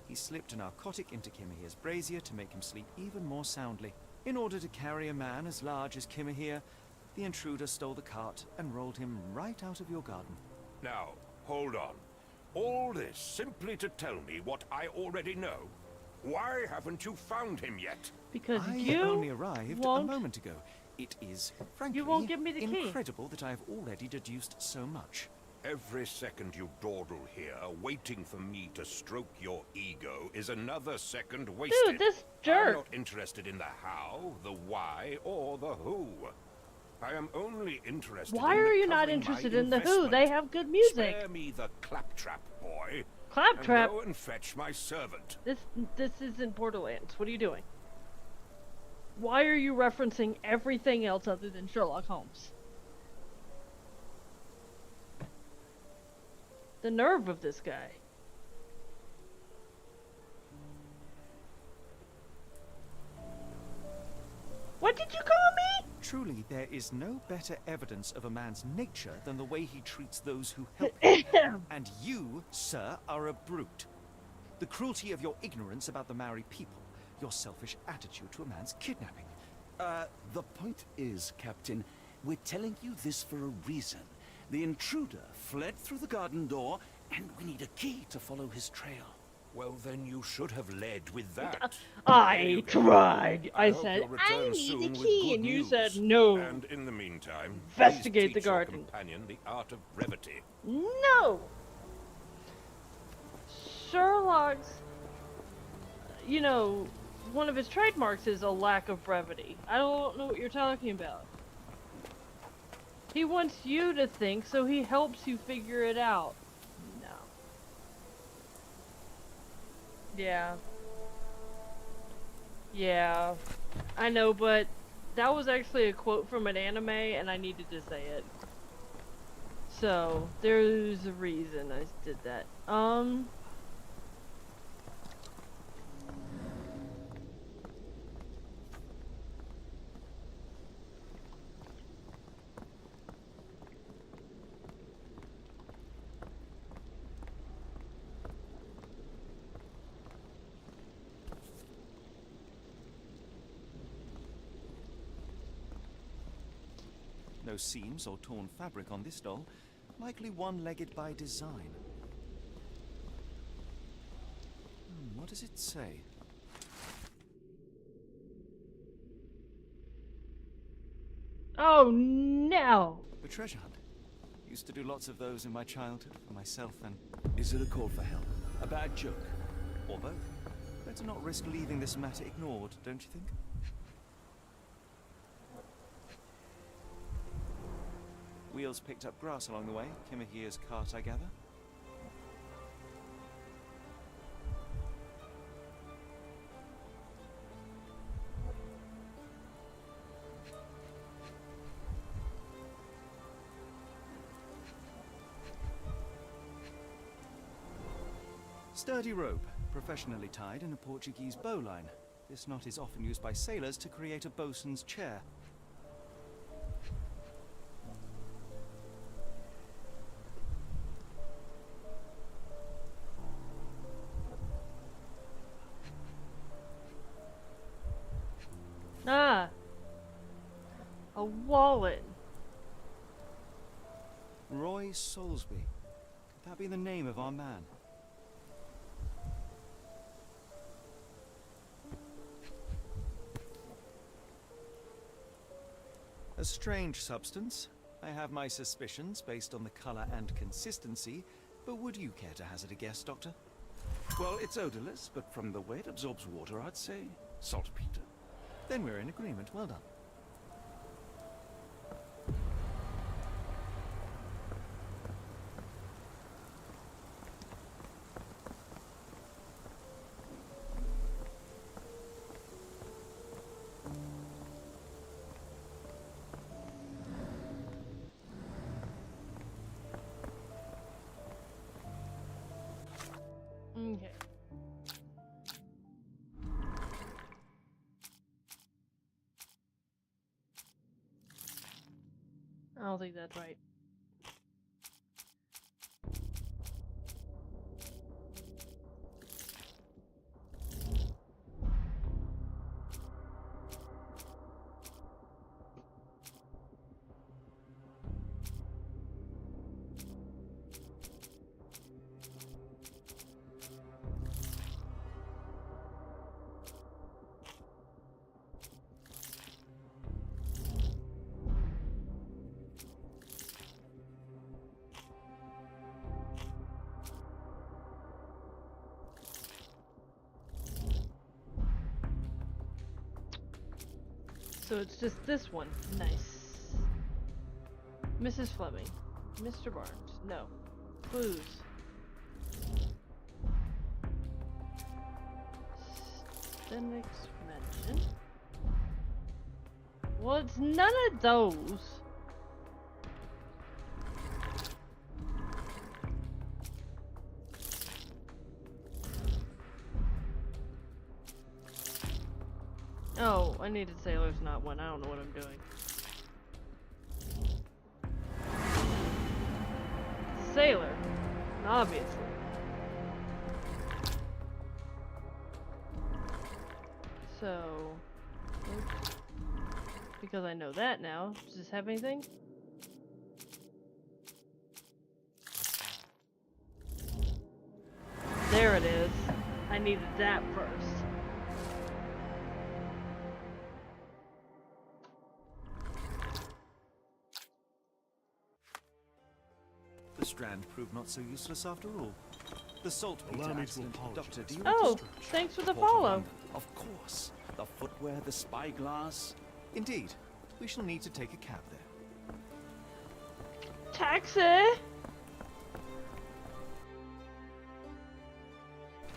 Speaker 10: he slipped a narcotic into Kimahir's brazier to make him sleep even more soundly. In order to carry a man as large as Kimahir, the intruder stole the cart and rolled him right out of your garden.
Speaker 8: Now, hold on. All this simply to tell me what I already know? Why haven't you found him yet?
Speaker 1: Because
Speaker 10: I
Speaker 1: you
Speaker 10: only arrived a moment ago. It is, frankly,
Speaker 1: you won't give me the key.
Speaker 10: Incredible that I have already deduced so much.
Speaker 8: Every second you dawdle here, waiting for me to stroke your ego, is another second wasted.
Speaker 1: Dude, this jerk.
Speaker 8: I'm not interested in the how, the why, or the who. I am only interested
Speaker 1: Why
Speaker 8: in
Speaker 1: are you not
Speaker 8: recovering
Speaker 1: interested
Speaker 8: my
Speaker 1: in the Who?
Speaker 8: investment.
Speaker 1: They have good music.
Speaker 8: Spare me the claptrap, boy.
Speaker 1: Claptrap?
Speaker 8: And go and fetch my servant.
Speaker 1: This isn't Borderlands. What are you doing? Why are you referencing everything else other than Sherlock Holmes? The nerve of this guy. What did you call me?
Speaker 10: Truly, there is no better evidence of a man's nature than the way he treats those who help him. And you, sir, are a brute. The cruelty of your ignorance about the Maori people, your selfish attitude to a man's kidnapping.
Speaker 3: The point is, Captain, we're telling you this for a reason. The intruder fled through the garden door, and we need a key to follow his trail.
Speaker 8: Well, then you should have led with that.
Speaker 1: I tried. I
Speaker 8: hope
Speaker 1: said,
Speaker 8: you'll return
Speaker 1: I need
Speaker 8: soon
Speaker 1: the
Speaker 8: with
Speaker 1: key,
Speaker 8: good
Speaker 1: and you
Speaker 8: news.
Speaker 1: said no.
Speaker 8: And in the meantime,
Speaker 1: Investigate
Speaker 8: please
Speaker 1: the
Speaker 8: teach your
Speaker 1: garden.
Speaker 8: companion the art of brevity.
Speaker 1: No! Sherlock's, you know, one of his trademarks is a lack of brevity. I don't know what you're talking about. He wants you to think, so he helps you figure it out. No. Yeah. Yeah. I know, but that was actually a quote from an anime, and I needed to say it. So, there's a reason I did that.
Speaker 10: No seams or torn fabric on this doll, likely one-legged by design. What does it say?
Speaker 1: Oh no!
Speaker 10: A treasure hunt. Used to do lots of those in my childhood for myself and...
Speaker 3: Is it a call for help?
Speaker 10: A bad joke? Or both? Better not risk leaving this matter ignored, don't you think? Wheels picked up grass along the way. Kimahir's cart, I gather. Sturdy rope, professionally tied in a Portuguese bowline. This knot is often used by sailors to create a bosun's chair.
Speaker 1: A wallet.
Speaker 10: Roy Soulsby. Could that be the name of our man? A strange substance. I have my suspicions based on the color and consistency, but would you care to hazard a guess, Doctor?
Speaker 3: Well, it's odorless, but from the way it absorbs water, I'd say saltpeter.
Speaker 10: Then we're in agreement. Well done.
Speaker 1: Okay. I don't think that's right. So it's just this one. Nice. Mrs. Fleming. Mr. Barnes. No. Clues. Stenix Mansion. Well, it's none of those. Oh, I needed sailors, not one. I don't know what I'm doing. Sailor, obviously. So, oops. Because I know that now. Does this have anything? There it is. I needed that first.
Speaker 10: The strand proved not so useless after all. The saltpeter
Speaker 8: Allow me to
Speaker 10: accident.
Speaker 8: apologize.
Speaker 10: Doctor, do you
Speaker 1: Oh,
Speaker 10: want to stretch?
Speaker 1: thanks for the
Speaker 3: Port of
Speaker 1: follow.
Speaker 3: London, of course. The footwear, the spyglass.
Speaker 10: Indeed. We shall need to take a cab there.
Speaker 1: Taxi!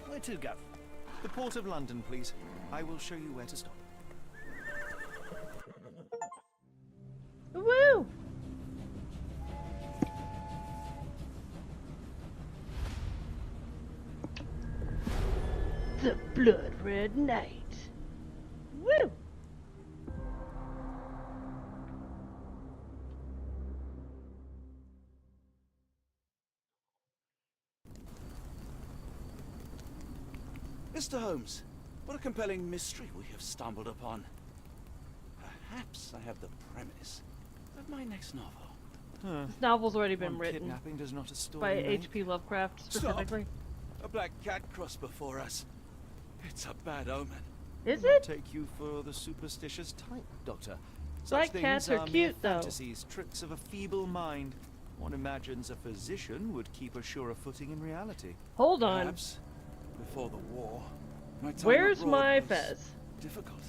Speaker 10: Where to, Gav? The Port of London, please. I will show you where to stop.
Speaker 1: Woo! The Blood Red Knight. Woo!
Speaker 3: Mr. Holmes, what a compelling mystery we have stumbled upon. Perhaps I have the premise of my next novel.
Speaker 1: This novel's already been
Speaker 10: One
Speaker 1: written
Speaker 10: kidnapping does not a story
Speaker 1: by
Speaker 10: make.
Speaker 1: H.P. Lovecraft specifically.
Speaker 3: A black cat crossed before us. It's a bad omen.
Speaker 1: Is
Speaker 10: Do not
Speaker 1: it?
Speaker 10: take you for the superstitious type, Doctor.
Speaker 1: Black
Speaker 10: Such
Speaker 1: cats
Speaker 10: things
Speaker 1: are
Speaker 10: mere
Speaker 1: cute, though.
Speaker 10: fantasies, tricks of a feeble mind. One imagines a physician would keep a surer footing in reality.
Speaker 1: Hold on.
Speaker 3: Perhaps before the war, my time
Speaker 1: Where's
Speaker 3: abroad
Speaker 1: my
Speaker 3: was
Speaker 1: fez?
Speaker 3: difficult.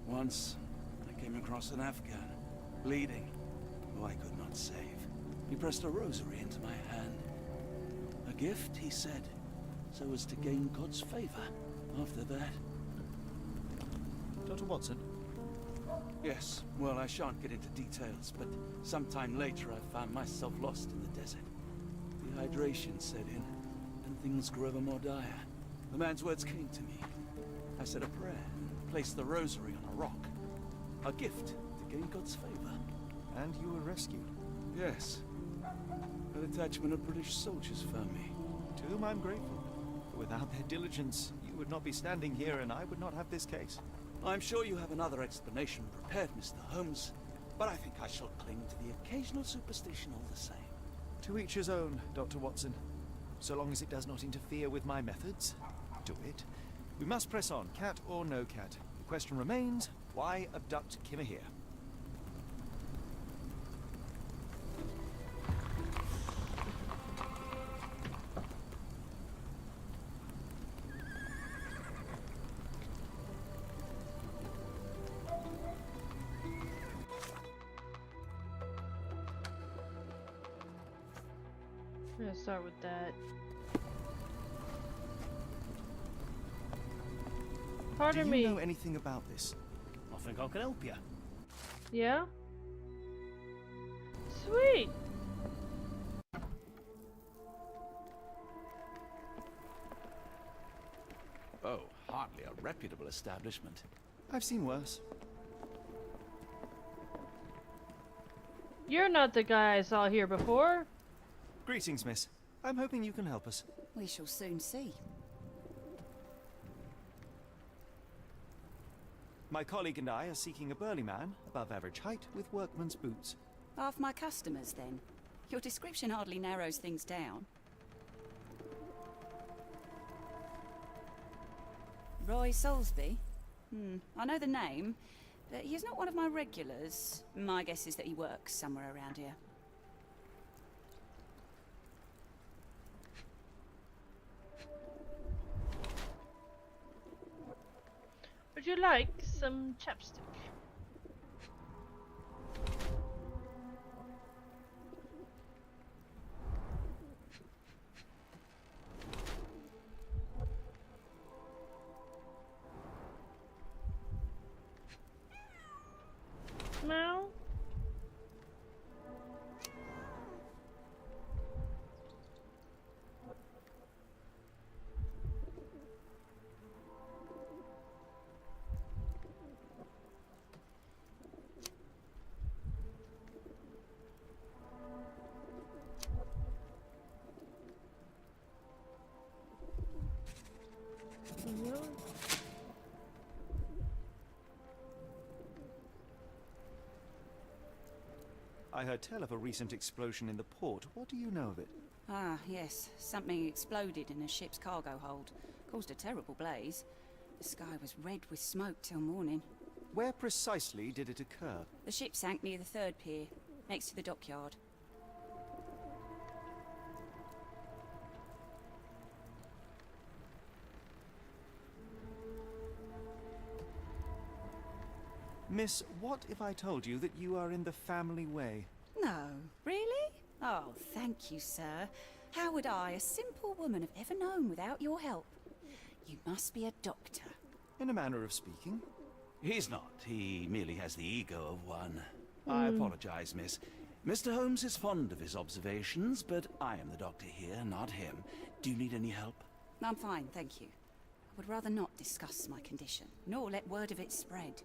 Speaker 3: Once, I came across an Afghan, bleeding, who I could not save. He pressed a rosary into my hand. A gift, he said, so as to gain God's favor. After that,
Speaker 10: Dr. Watson?
Speaker 3: yes, well, I shan't get into details, but sometime later I found myself lost in the desert. Dehydration set in, and things grew ever more dire. The man's words came to me. I said a prayer and placed the rosary on a rock. A gift to gain God's favor.
Speaker 10: And you were rescued.
Speaker 3: Yes. A detachment of British soldiers found me.
Speaker 10: To whom I'm grateful. For without their diligence, you would not be standing here and I would not have this case.
Speaker 3: I'm sure you have another explanation prepared, Mr. Holmes. but I think I shall cling to the occasional superstition all the same.
Speaker 10: To each his own, Dr. Watson. So long as it does not interfere with my methods, do it. We must press on, cat or no cat. The question remains, why abduct Kimmer here?
Speaker 1: I'm gonna start with that. Pardon
Speaker 10: Do
Speaker 1: me.
Speaker 10: you know anything about this? I think I can help you.
Speaker 1: Yeah? Sweet!
Speaker 3: Oh, hardly a reputable establishment.
Speaker 10: I've seen worse.
Speaker 1: You're not the guy I saw here before.
Speaker 10: Greetings, miss. I'm hoping you can help us.
Speaker 6: We shall soon see.
Speaker 10: My colleague and I are seeking a burly man, above average height, with workman's boots.
Speaker 6: Half my customers, then. Your description hardly narrows things down. Roy Soulsby? I know the name, but he's not one of my regulars. My guess is that he works somewhere around here.
Speaker 1: Would you like some chapstick? Meow.
Speaker 10: I heard tell of a recent explosion in the port. What do you know of it?
Speaker 6: Ah, yes. Something exploded in a ship's cargo hold. Caused a terrible blaze. The sky was red with smoke till morning.
Speaker 10: Where precisely did it occur?
Speaker 6: The ship sank near the third pier, next to the dockyard.
Speaker 10: Miss, what if I told you that you are in the family way?
Speaker 6: No, really? Oh, thank you, sir. How would I, a simple woman, have ever known without your help? You must be a doctor.
Speaker 10: In a manner of speaking.
Speaker 3: He's not. He merely has the ego of one. I apologize, miss. Mr. Holmes is fond of his observations, but I am the doctor here, not him. Do you need any help?
Speaker 6: I'm fine, thank you. I would rather not discuss my condition, nor let word of it spread.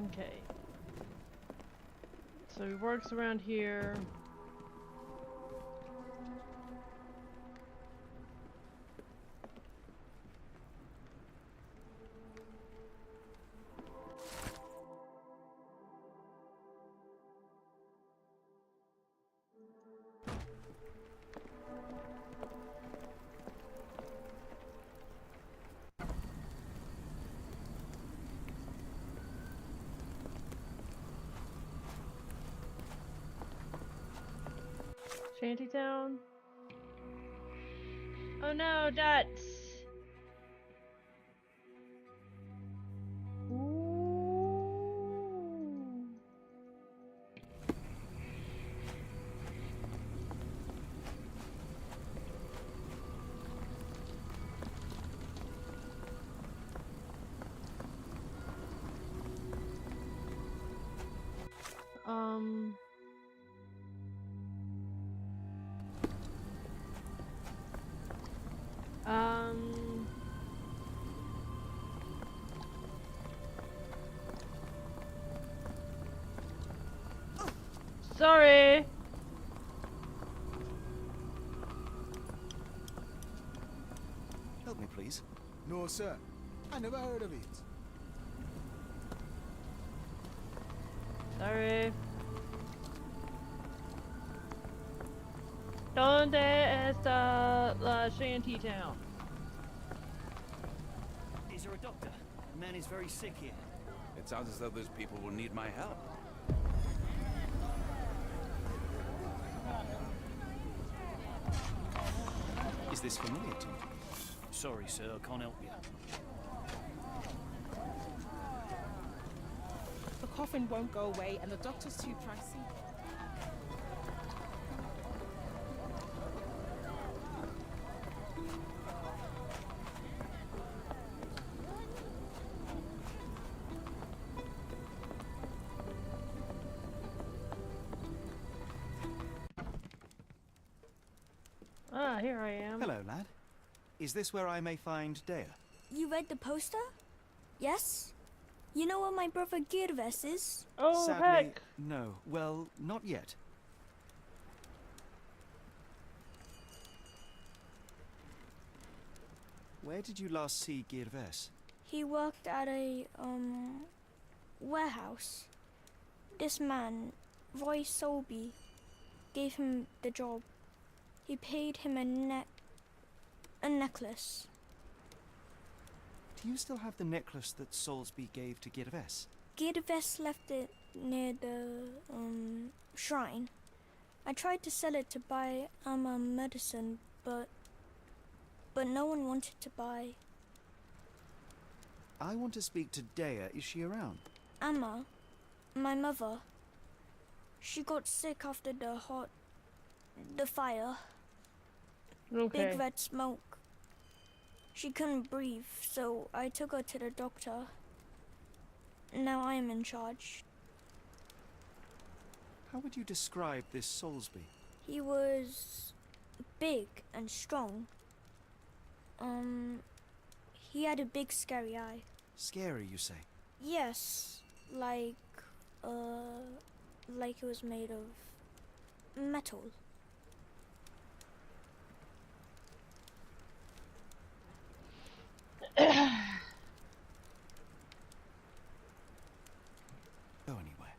Speaker 1: Okay. So he works around here. Shantytown. Oh no, Dots. Ooh. Sorry.
Speaker 10: me, please?
Speaker 11: No, sir. I never heard of it.
Speaker 1: Sorry. ¿Dónde está la shanty town?
Speaker 10: Is there a doctor? The man is very sick here.
Speaker 3: It sounds as though those people will need my help.
Speaker 10: Is this familiar to you? Sorry, sir, I can't help you.
Speaker 12: The coffin won't go away and the doctor's too pricey.
Speaker 1: Ah, here I am.
Speaker 10: Hello, lad. Is this where I may find Dea?
Speaker 13: You read the poster? Yes? You know where my brother Girves is?
Speaker 1: Oh,
Speaker 10: Sadly,
Speaker 1: heck.
Speaker 10: no. Well, not yet. Where did you last see Girves?
Speaker 13: He worked at a, warehouse. This man, Roy Solby, gave him the job. He paid him a necklace.
Speaker 10: Do you still have the necklace that Soulsby gave to Girves?
Speaker 13: Girves left it near the, shrine. I tried to sell it to buy medicine, but no one wanted to buy.
Speaker 10: I want to speak to Dea. Is she around?
Speaker 13: Amma, my mother, she got sick after the fire.
Speaker 1: Okay.
Speaker 13: Big red smoke. She couldn't breathe, so I took her to the doctor. Now I am in charge.
Speaker 10: How would you describe this Soulsby?
Speaker 13: He was big and strong. He had a big scary eye.
Speaker 10: Scary, you say?
Speaker 13: Yes, like it was made of metal.
Speaker 10: Go anywhere.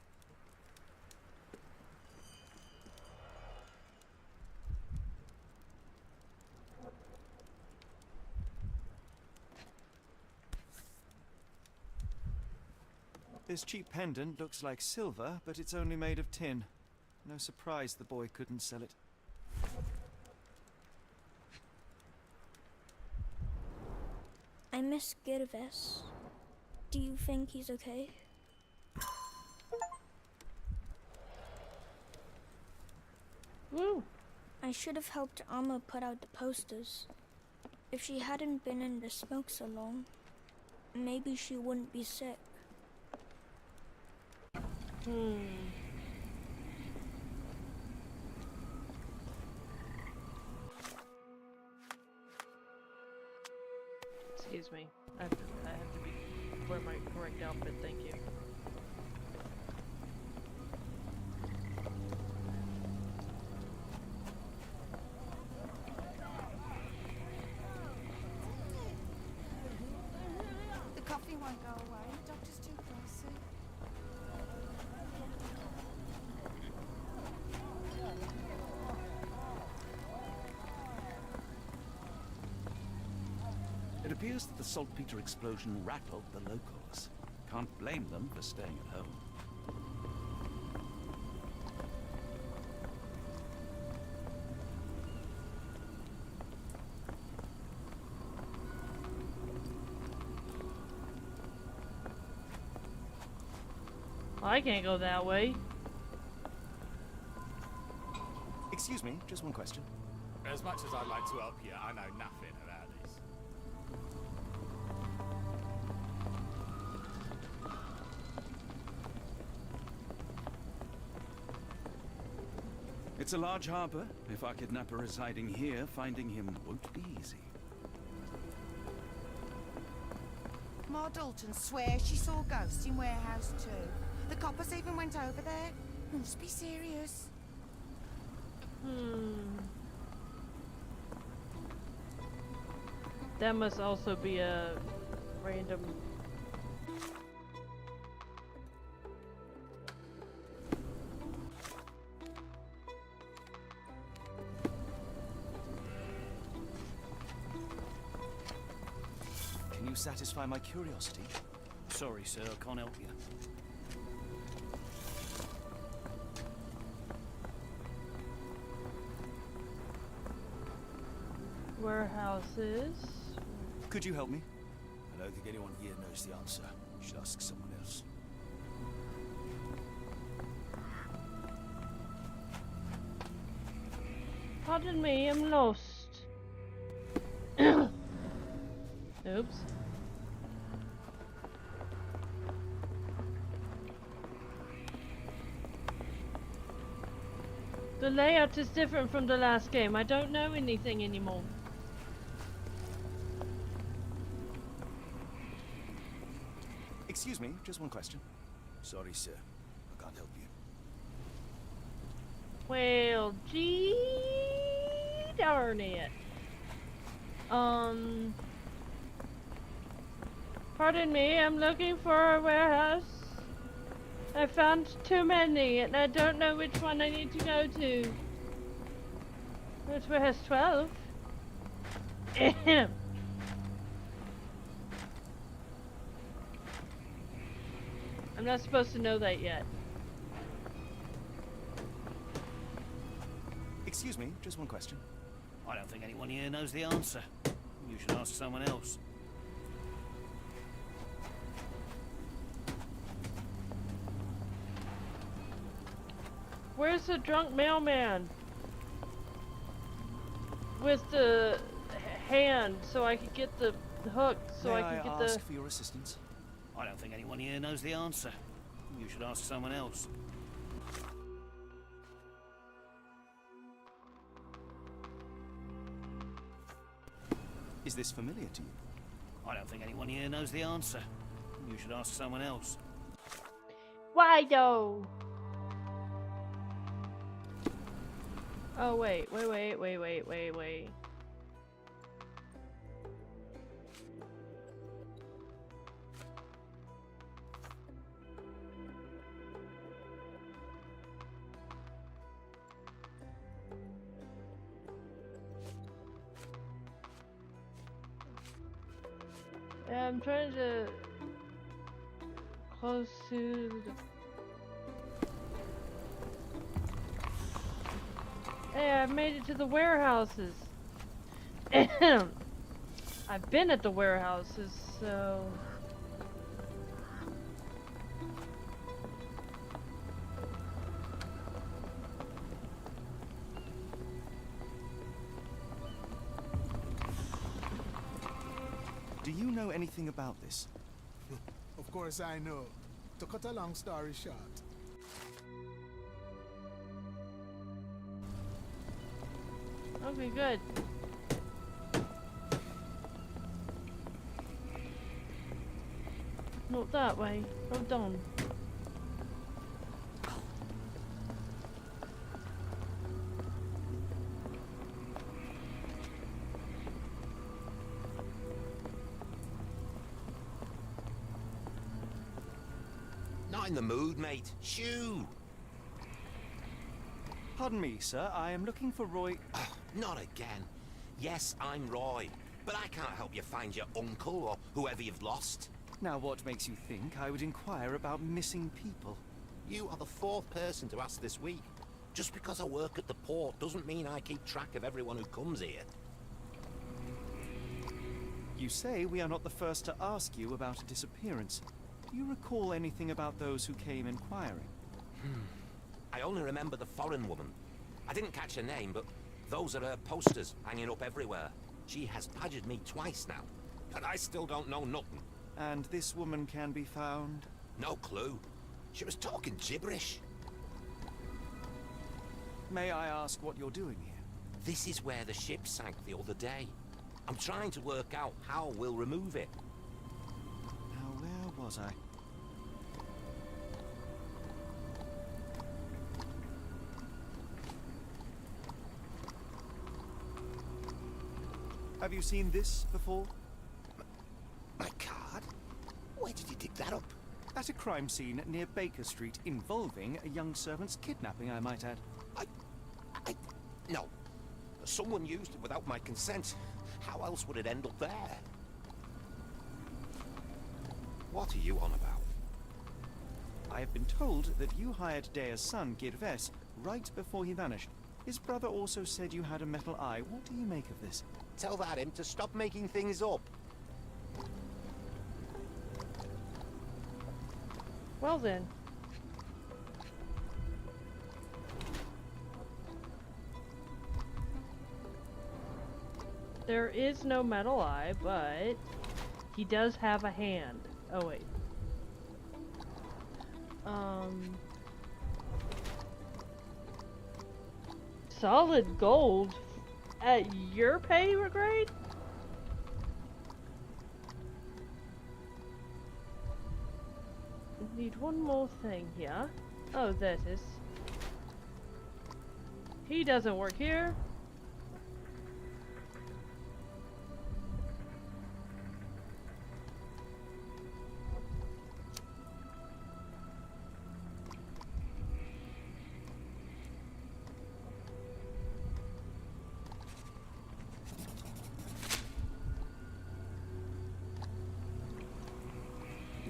Speaker 10: This cheap pendant looks like silver, but it's only made of tin. No surprise the boy couldn't sell it.
Speaker 13: I miss Girves. Do you think he's okay?
Speaker 1: Woo!
Speaker 13: I should have helped Amma put out the posters. If she hadn't been in the smoke so long, maybe she wouldn't be sick.
Speaker 1: Excuse me. I have to wear my correct outfit, thank you.
Speaker 6: The coffee won't go away. The doctor's too pricey.
Speaker 3: It appears that the saltpeter explosion rattled the locals. Can't blame them for staying at home.
Speaker 1: I can't go that way.
Speaker 10: Excuse me, just one question.
Speaker 7: As much as I'd like to help you, I know nothing about this.
Speaker 3: It's a large harbor. If our kidnapper is hiding here, finding him won't be easy.
Speaker 6: Ma Dalton swears she saw ghosts in warehouse too. The coppers even went over there. Must be serious.
Speaker 1: That must also be a random...
Speaker 2: Can you satisfy my curiosity?
Speaker 14: Sorry, sir, I can't help you.
Speaker 1: Warehouses.
Speaker 2: Could you help me? I don't think anyone here knows the answer. You should ask someone else.
Speaker 1: Pardon me, I'm lost. Oops. The layout is different from the last game. I don't know anything anymore.
Speaker 2: Excuse me, just one question. Sorry, sir. I can't help you.
Speaker 1: Well, gee darn it. Pardon me, I'm looking for a warehouse. I found too many, and I don't know which one I need to go to. Which warehouse 12? Ahem. I'm not supposed to know that yet.
Speaker 2: Excuse me, just one question.
Speaker 14: I don't think anyone here knows the answer. You should ask someone else.
Speaker 1: Where's the drunk mailman? With the hand, so I could get the hook, so I could get the...
Speaker 2: ask for your assistance?
Speaker 14: I don't think anyone here knows the answer. You should ask someone else.
Speaker 2: Is this familiar to you?
Speaker 14: I don't think anyone here knows the answer. You should ask someone else.
Speaker 1: Why though? Oh wait. I'm trying to close to the... Hey, I've made it to the warehouses. I've been at the warehouses, so...
Speaker 2: Do you know anything about this?
Speaker 11: Of course I know. To cut a long story short.
Speaker 1: Okay, good. Not that way. Hold on.
Speaker 15: Not in the mood, mate. Shoo!
Speaker 2: Pardon me, sir. I am looking for Roy...
Speaker 15: Not again. Yes, I'm Roy, but I can't help you find your uncle or whoever you've lost.
Speaker 2: Now, what makes you think I would inquire about missing people?
Speaker 15: You are the fourth person to ask this week. Just because I work at the port doesn't mean I keep track of everyone who comes here.
Speaker 2: You say we are not the first to ask you about a disappearance. Do you recall anything about those who came inquiring?
Speaker 15: I only remember the foreign woman. I didn't catch her name, but those are her posters hanging up everywhere. She has badgered me twice now, and I still don't know nothing.
Speaker 2: And this woman can be found?
Speaker 15: No clue. She was talking gibberish.
Speaker 2: May I ask what you're doing here?
Speaker 15: This is where the ship sank the other day. I'm trying to work out how we'll remove it.
Speaker 2: Now, where was I?
Speaker 10: Have you seen this before?
Speaker 15: My card? Where did you dig that up?
Speaker 10: At a crime scene near Baker Street involving a young servant's kidnapping, I might add.
Speaker 15: No. Someone used it without my consent. How else would it end up there? What are you on about?
Speaker 10: I have been told that you hired Dea's son, Girves, right before he vanished. His brother also said you had a metal eye. What do you make of this?
Speaker 15: Tell that him to stop making things up.
Speaker 1: Well then. There is no metal eye, but he does have a hand. Oh wait. Solid gold at your pay grade? Need one more thing here. Oh, that is. He doesn't work here.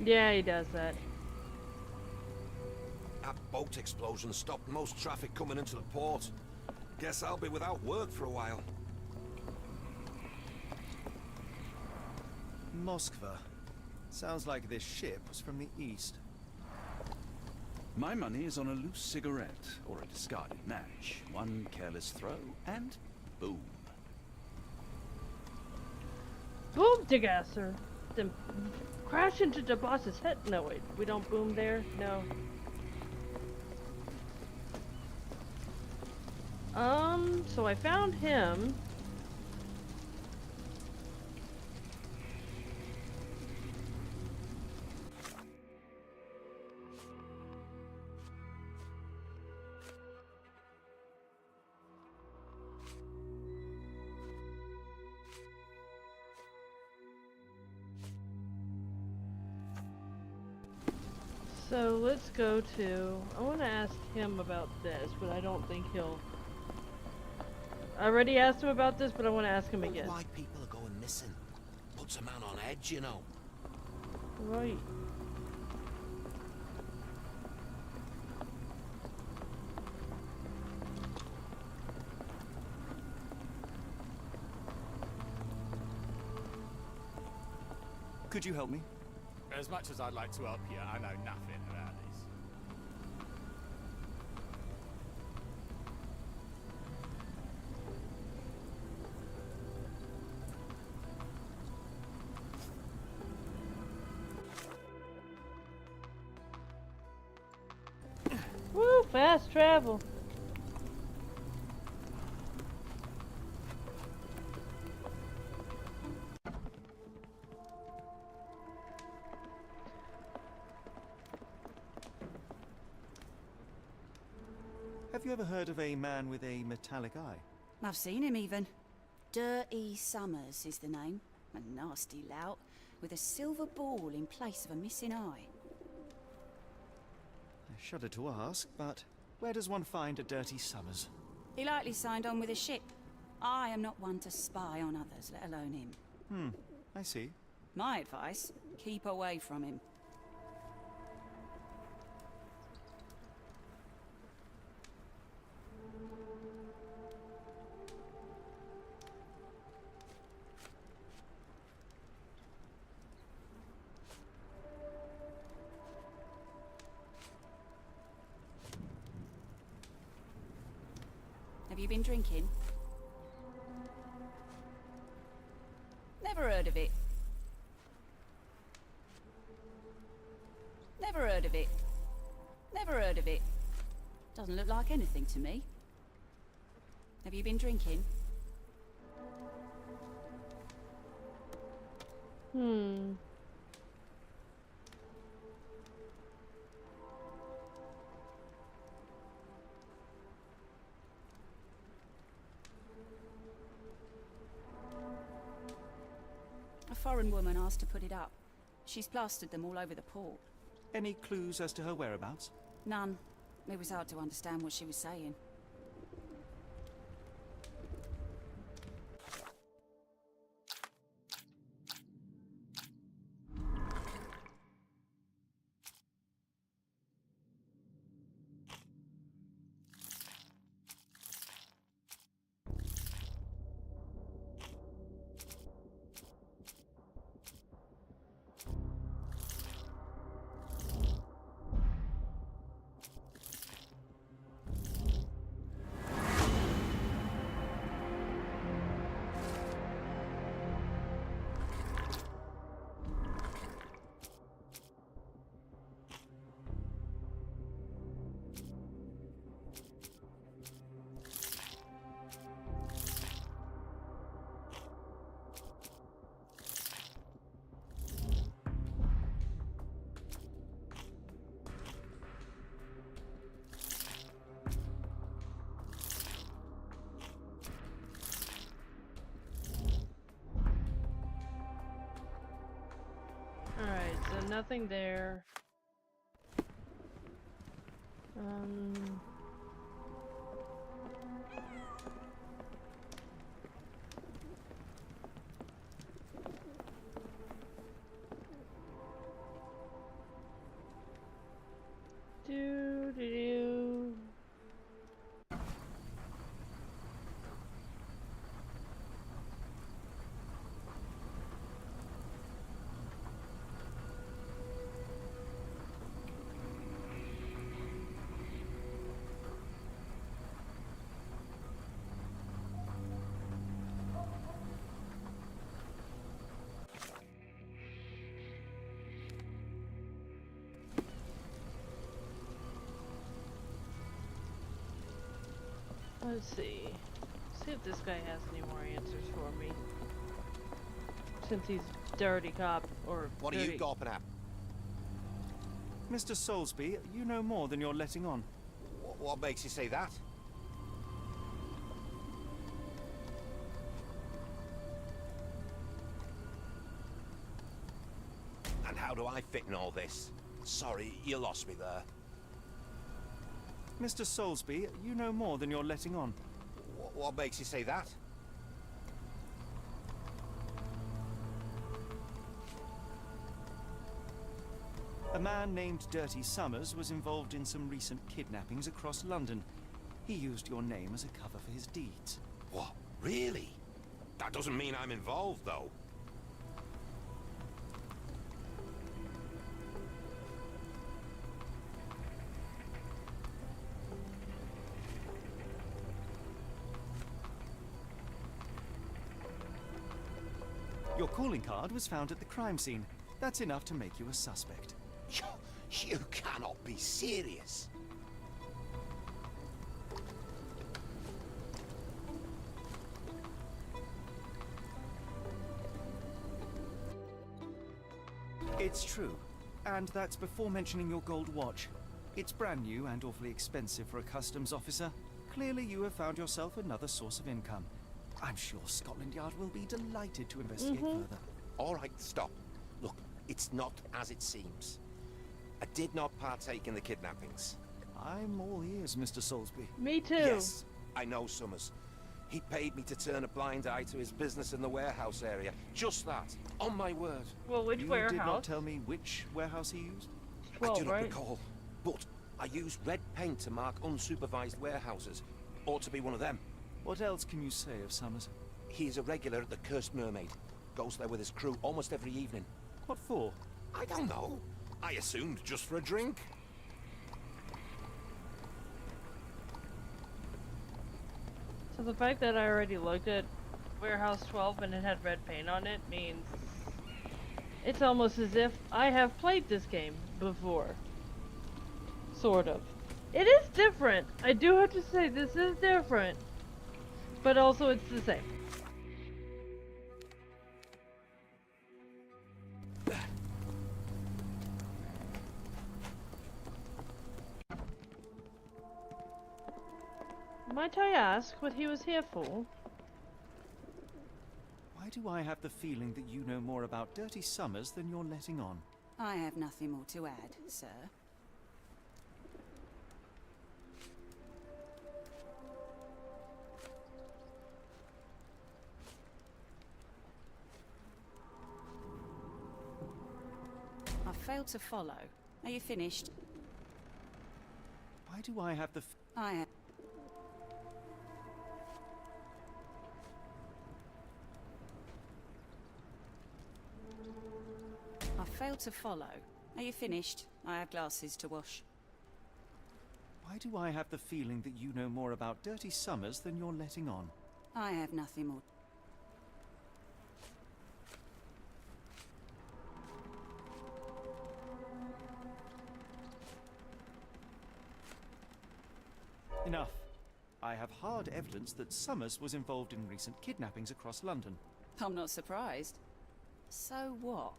Speaker 1: Yeah, he does that.
Speaker 15: That boat explosion stopped most traffic coming into the port. Guess I'll be without work for a while.
Speaker 10: Moskva. Sounds like this ship was from the east.
Speaker 3: My money is on a loose cigarette or a discarded match. One careless throw, and boom.
Speaker 1: Boom, Degasser. Then crash into the boss's head. No, wait. We don't boom there? No. So I found him. So let's go to, I want to ask him about this, but I don't think he'll, I already asked him about this, but I want to ask him again.
Speaker 15: Why people are going missing? Puts a man on edge, you know.
Speaker 1: Right.
Speaker 10: Could you help me?
Speaker 7: As much as I'd like to help you, I know nothing about this.
Speaker 1: Woo, fast travel.
Speaker 10: Have you ever heard of a man with a metallic eye?
Speaker 16: I've seen him even. Dirty Summers is the name. A nasty lout, with a silver ball in place of a missing eye.
Speaker 10: I shudder to ask, but where does one find a Dirty Summers?
Speaker 16: He likely signed on with a ship. I am not one to spy on others, let alone him.
Speaker 10: I see.
Speaker 16: My advice, keep away from him. Have you been drinking? Never heard of it. Never heard of it. Never heard of it. Doesn't look like anything to me. Have you been drinking? foreign woman asked to put it up. She's plastered them all over the port.
Speaker 10: Any clues as to her whereabouts?
Speaker 16: None. It was hard to understand what she was saying.
Speaker 1: Alright, so nothing there. Do do do. Let's see. See if this guy has any more answers for me. Since he's dirty cop or
Speaker 15: What are you gawping at?
Speaker 10: Mr. Soulsby, you know more than you're letting on.
Speaker 15: What makes you say that? And how do I fit in all this? Sorry, you lost me there.
Speaker 10: Mr. Soulsby, you know more than you're letting on.
Speaker 15: What makes you say that?
Speaker 10: A man named Dirty Summers was involved in some recent kidnappings across London. He used your name as a cover for his deeds.
Speaker 15: What? Really? That doesn't mean I'm involved, though.
Speaker 10: Your calling card was found at the crime scene. That's enough to make you a suspect.
Speaker 15: You cannot be serious.
Speaker 10: It's true. And that's before mentioning your gold watch. It's brand new and awfully expensive for a customs officer. Clearly you have found yourself another source of income. I'm sure Scotland Yard will be delighted to investigate further.
Speaker 15: All right, stop. Look, it's not as it seems. I did not partake in the kidnappings.
Speaker 10: I'm all ears, Mr. Soulsby.
Speaker 1: Me too.
Speaker 15: Yes, I know Summers. He paid me to turn a blind eye to his business in the warehouse area. Just that. On my word.
Speaker 1: Well, which warehouse?
Speaker 10: You did not tell me which warehouse he used?
Speaker 1: 12,
Speaker 15: I do not
Speaker 1: right?
Speaker 15: recall. But I used red paint to mark unsupervised warehouses. Ought to be one of them.
Speaker 10: What else can you say of Summers?
Speaker 15: He is a regular at the Cursed Mermaid. Goes there with his crew almost every evening.
Speaker 10: What for?
Speaker 15: I don't know. I assumed just for a drink.
Speaker 1: So the fact that I already looked at Warehouse 12 and it had red paint on it means it's almost as if I have played this game before. Sort of. It is different. I do have to say this is different. But also it's the same. Might I ask what he was here for?
Speaker 10: Why Why do I have the feeling that you know more about Dirty Summers than you're letting on?
Speaker 16: I have nothing more to add, sir. I failed to follow. Are you finished?
Speaker 10: Why do I have the
Speaker 16: I have... I failed to follow. Are you finished? I have glasses to wash.
Speaker 10: Why do I have the feeling that you know more about Dirty Summers than you're letting on?
Speaker 16: I have nothing more.
Speaker 10: Enough. I have hard evidence that Summers was involved in recent kidnappings across London.
Speaker 16: I'm not surprised. So what?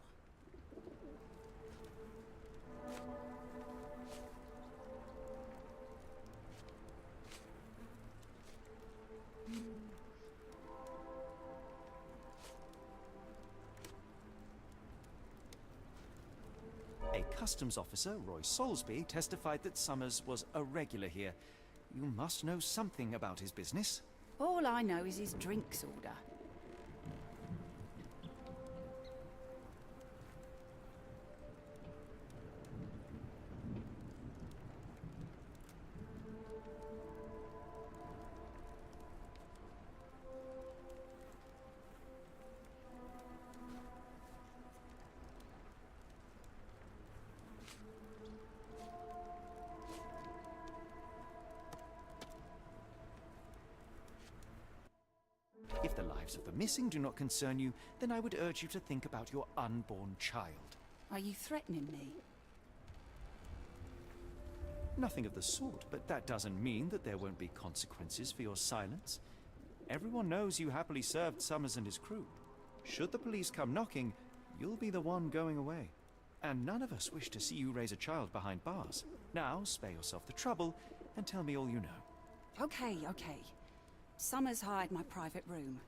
Speaker 10: A customs officer, Roy Soulsby, testified that Summers was a regular here. You must know something about his business.
Speaker 16: All I know is his drinks order.
Speaker 10: If the lives of the missing do not concern you, then I would urge you to think about your unborn child.
Speaker 16: Are you threatening me?
Speaker 10: Nothing of the sort, but that doesn't mean that there won't be consequences for your silence. Everyone knows you happily served Summers and his crew. Should the police come knocking, you'll be the one going away. And none of us wish to see you raise a child behind bars. Now, spare yourself the trouble and tell me all you know.
Speaker 16: Okay. Summers hired my private room.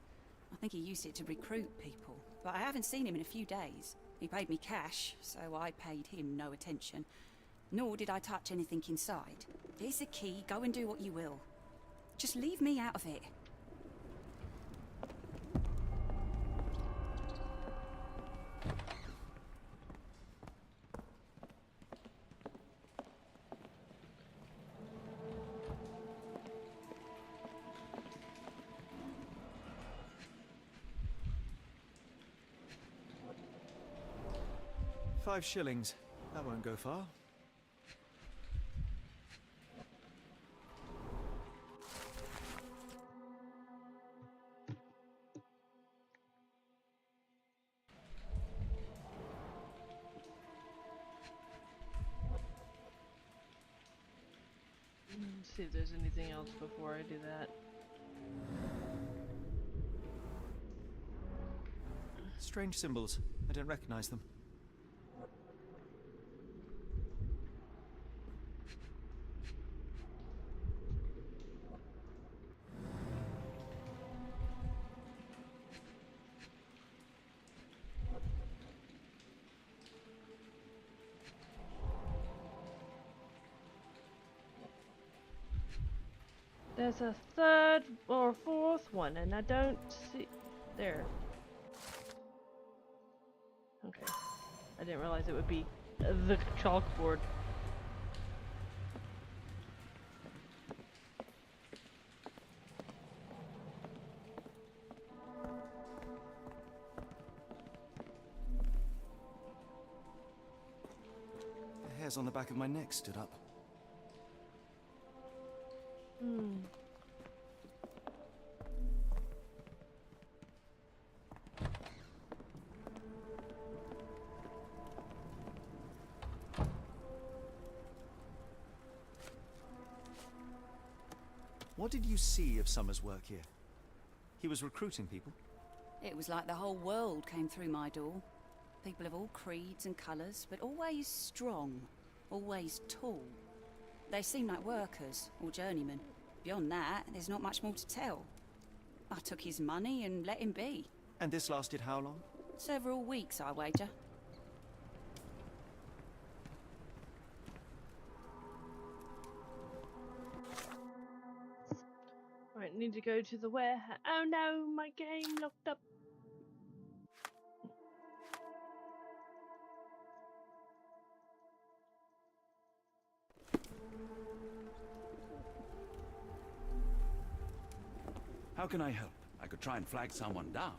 Speaker 16: I think he used it to recruit people, but I haven't seen him in a few days. He paid me cash, so I paid him no attention. Nor did I touch anything inside. Here's the key, go and do what you will. Just leave me out of it.
Speaker 10: £5. That won't go far.
Speaker 1: Let's see if there's anything else before I do that.
Speaker 10: Strange symbols. I don't recognize them.
Speaker 1: There's a third or fourth one, and I don't see... There. Okay. I didn't realize it would be the chalkboard.
Speaker 10: The hairs on the back of my neck stood up. What did you see of Summers' work here? He was recruiting people?
Speaker 16: It was like the whole world came through my door. People of all creeds and colours, but always strong, always tall. They seemed like workers or journeymen. Beyond that, there's not much more to tell. I took his money and let him be.
Speaker 10: And this lasted how long?
Speaker 16: Several weeks, I wager.
Speaker 1: Right, need to go to the warehouse. Oh no, my game locked up.
Speaker 3: How can I help? I could try and flag someone down.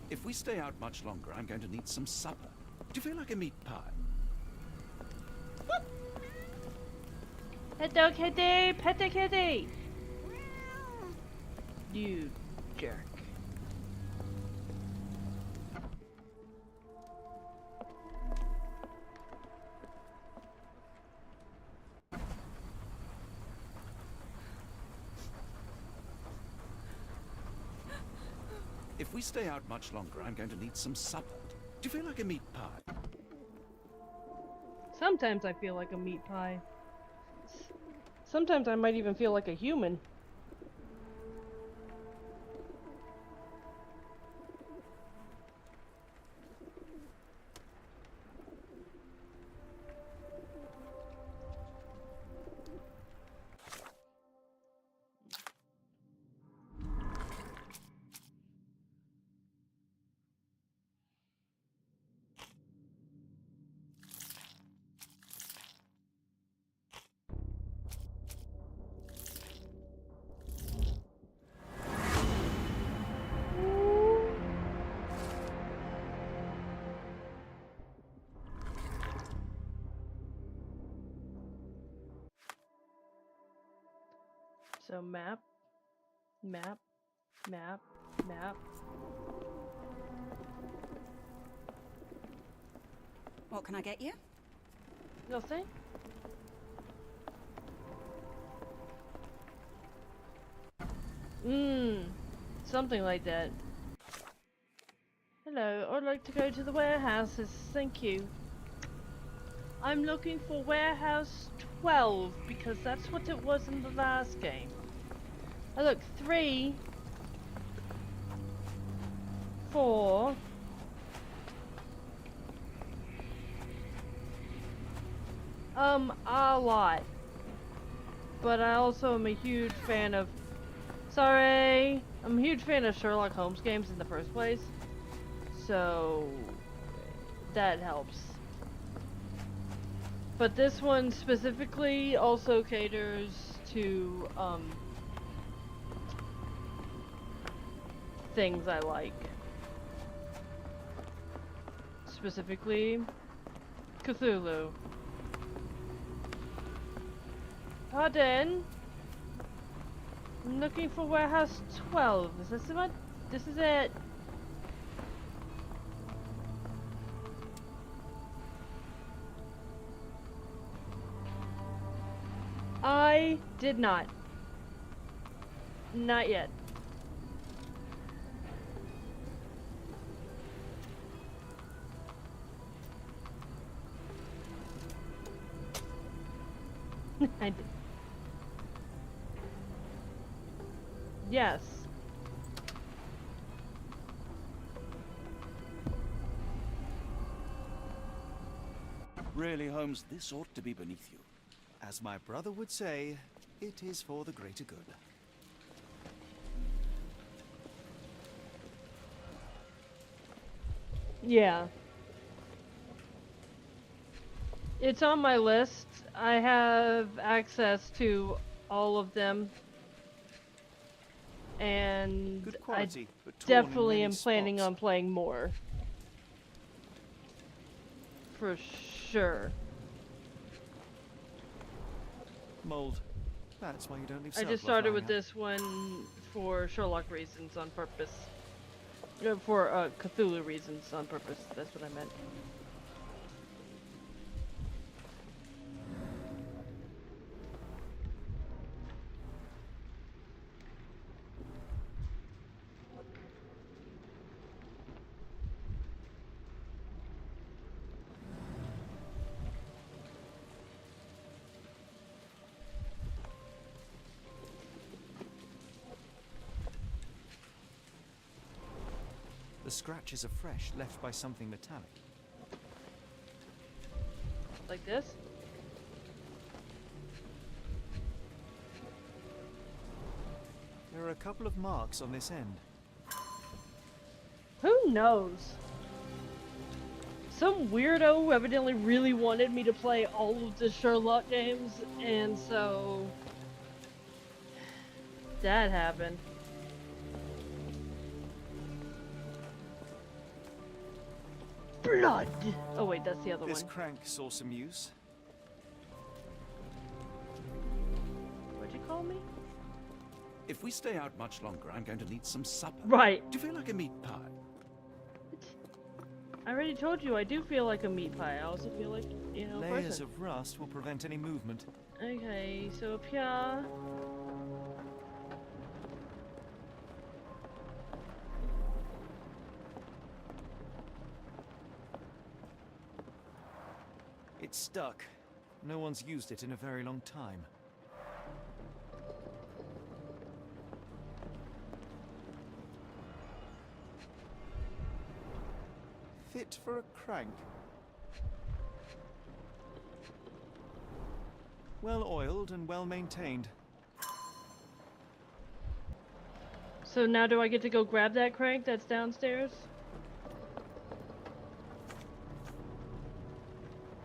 Speaker 3: If we stay out much longer, I'm going to need some supper. Do you feel like a meat pie?
Speaker 1: Hello, kitty! Pet the kitty! You jerk.
Speaker 3: If we stay out much longer, I'm going to need some supper. Do you feel like a meat pie?
Speaker 1: Sometimes I feel like a meat pie. Sometimes I might even feel like a human. So map, map, map, map.
Speaker 16: What can I get you?
Speaker 1: Nothing? Something like that. Hello, I'd like to go to the warehouses, thank you. I'm looking for warehouse 12 because that's what it was in the last game. Oh look, 3, 4, a lot. But I also am a huge fan of, I'm a huge fan of Sherlock Holmes games in the first place. So that helps. But this one specifically also caters to things I like. Specifically Cthulhu. Pardon? I'm looking for warehouse 12. Is this what? This is it. I did not. Not yet. I did. Yes.
Speaker 3: Really, Holmes, this ought to be beneath you.
Speaker 10: As my brother would say, it is for the greater good.
Speaker 1: Yeah. It's on my list. I have access to all of them. And
Speaker 10: Good quality,
Speaker 1: I
Speaker 10: but torn in
Speaker 1: definitely
Speaker 10: many
Speaker 1: am planning
Speaker 10: spots.
Speaker 1: on playing more. For sure.
Speaker 10: Mold. That's why you don't leave
Speaker 1: I just started with this one for Sherlock reasons on purpose. For Cthulhu reasons on purpose. That's what I meant.
Speaker 10: The scratches are fresh, left by something metallic.
Speaker 1: Like this?
Speaker 10: There are a couple of marks on this end.
Speaker 1: Who knows? Some weirdo evidently really wanted me to play all of the Sherlock games, and so that happened. Blood! Oh wait, that's the other
Speaker 10: This
Speaker 1: one.
Speaker 10: crank saw some use.
Speaker 1: What'd you call me?
Speaker 3: If we stay out much longer, I'm going to need some supper.
Speaker 1: Right.
Speaker 3: Do you feel like a meat pie?
Speaker 1: I already told you I do feel like a meat pie. I also feel like, you know, a
Speaker 10: Layers
Speaker 1: person.
Speaker 10: of rust will prevent any movement.
Speaker 1: Okay, so up here.
Speaker 10: It's stuck. No one's used it in a very long time. Fit for a crank. Well oiled and well maintained.
Speaker 1: So now do I get to go grab that crank that's downstairs?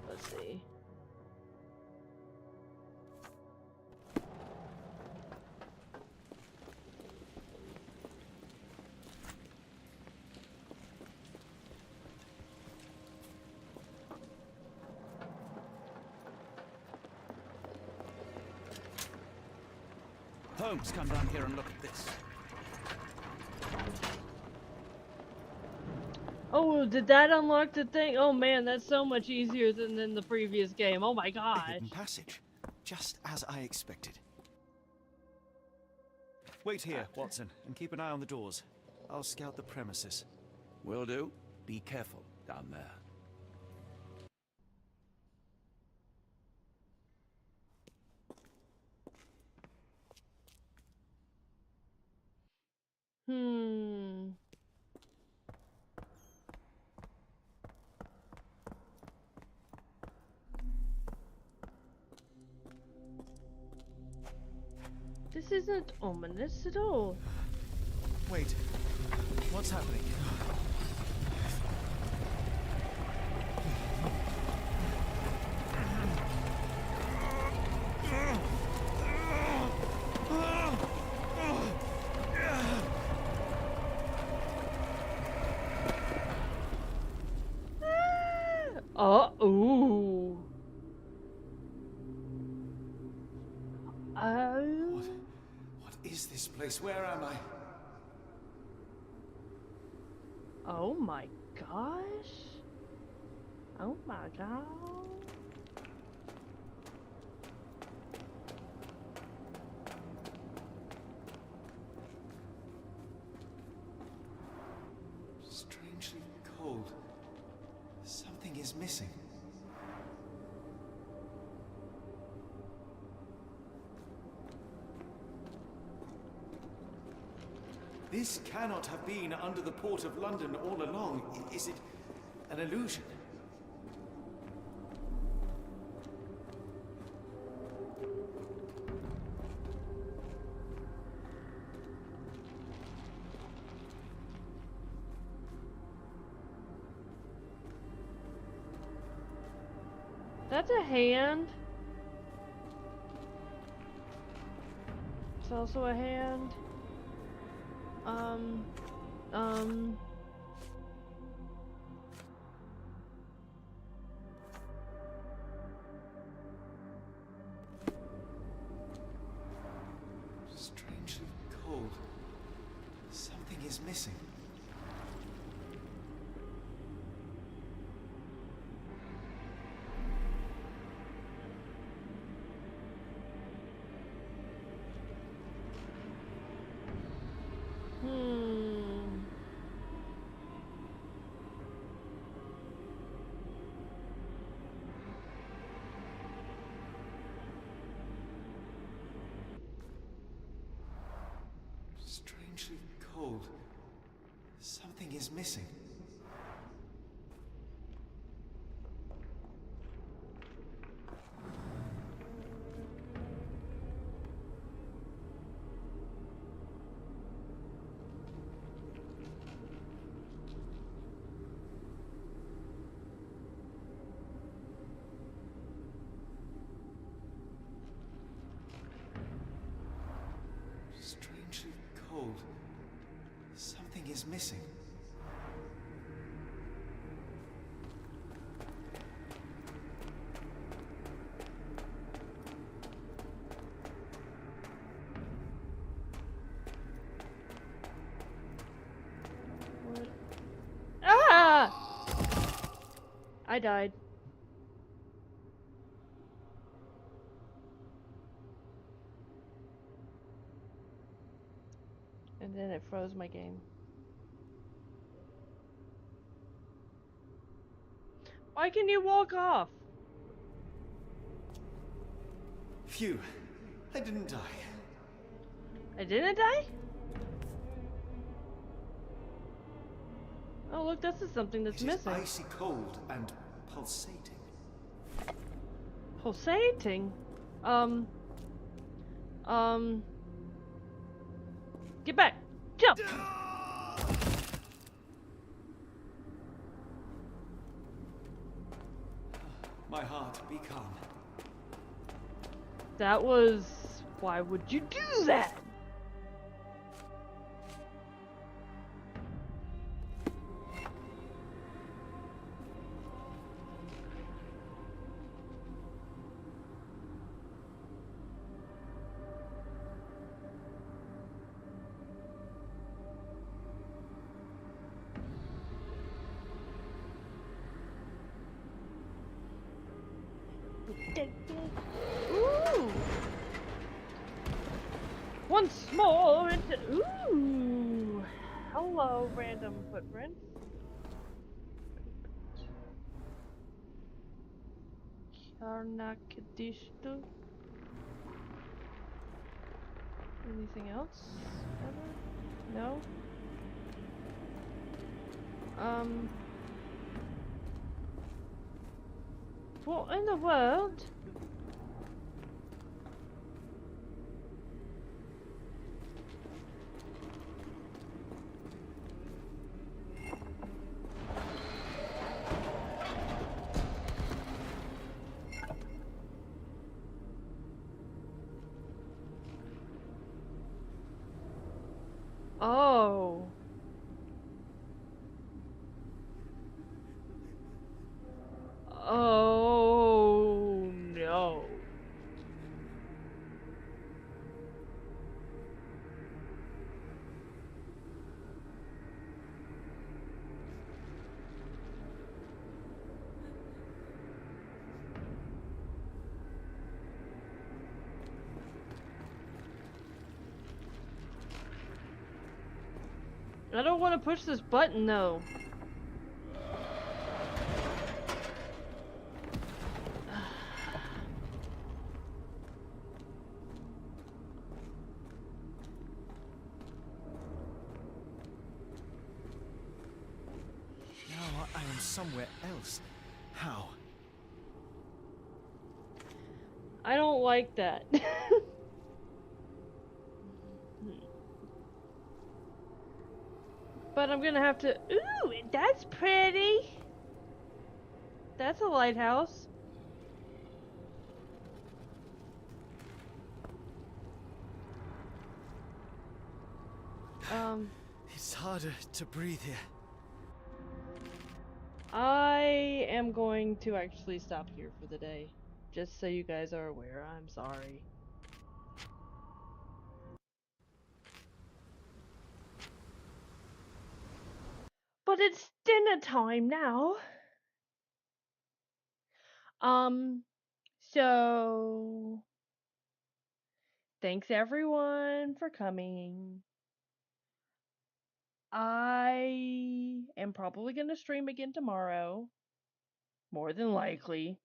Speaker 1: Let's see.
Speaker 3: Holmes, come down here and look at this.
Speaker 1: Oh, did that unlock the thing? Oh man, that's so much easier than in the previous game. Oh my
Speaker 10: A
Speaker 1: gosh.
Speaker 10: hidden passage, just as I expected. Wait here, Watson, and keep an eye on the doors. I'll scout the premises.
Speaker 3: Will do. Be careful down there.
Speaker 1: Hmm. This isn't ominous at all.
Speaker 10: Wait, what's happening?
Speaker 1: Ooh.
Speaker 10: What is this place? Where am I?
Speaker 1: Oh my gosh. Oh my god.
Speaker 10: Strangely cold. Something is missing. This cannot have been under the port of London all along. Is it an illusion?
Speaker 1: That's a hand. It's also a hand.
Speaker 10: Strangely cold. Something is missing. Strangely cold. Something Something is missing. Strangely cold. Something is missing.
Speaker 1: What? Ah! I died. And then it froze my game. Why can you walk off?
Speaker 10: Phew. I didn't die.
Speaker 1: I didn't die? Oh look, this is something that's
Speaker 10: It is
Speaker 1: missing.
Speaker 10: icy cold and pulsating.
Speaker 1: Pulsating? Get back! Jump!
Speaker 10: My heart, be calm.
Speaker 1: That was... Why would you do that? Ooh! Once more into... Ooh! Hello, random footprints. Karnakadishtu. Anything else? Ever? No? What in the world? Oh. Oh no. I don't want to push this button though.
Speaker 10: Now I am somewhere else. How?
Speaker 1: I don't like that. But I'm gonna have to... Ooh, that's pretty! That's a lighthouse.
Speaker 10: It's harder to breathe here.
Speaker 1: I am going to actually stop here for the day. Just so you guys are aware, I'm sorry. But it's dinner time now. So thanks everyone for coming. I am probably gonna stream again tomorrow. More than likely.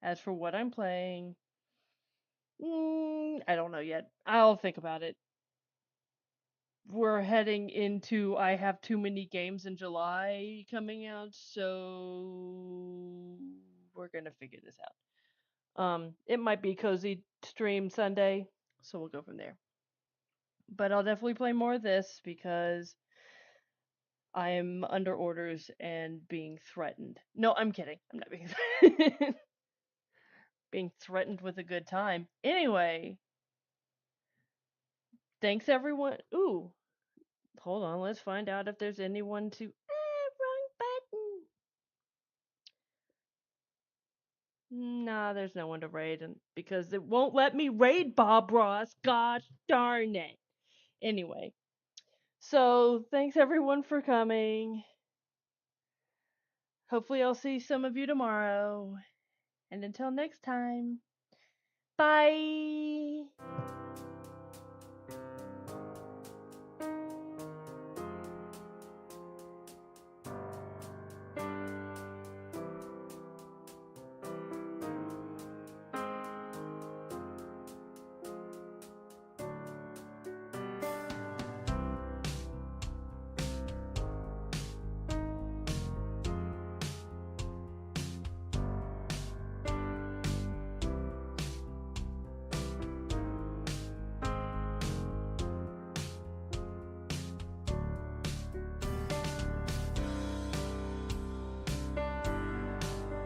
Speaker 1: As for what I'm playing, I don't know yet. I'll think about it. we're heading into I have too many games in July coming out, so we're gonna figure this out. It might be cozy stream Sunday, so we'll go from there. But I'll definitely play more of this because I am under orders and being threatened. No, I'm kidding. I'm not being being threatened with a good time. Anyway, thanks everyone. Ooh, hold on. Let's find out if there's anyone to. Wrong button. Nah, there's no one to raid, and because it won't let me raid Bob Ross. Gosh darn it. Anyway, so thanks everyone for coming. Hopefully, I'll see some of you tomorrow. And until next time, bye.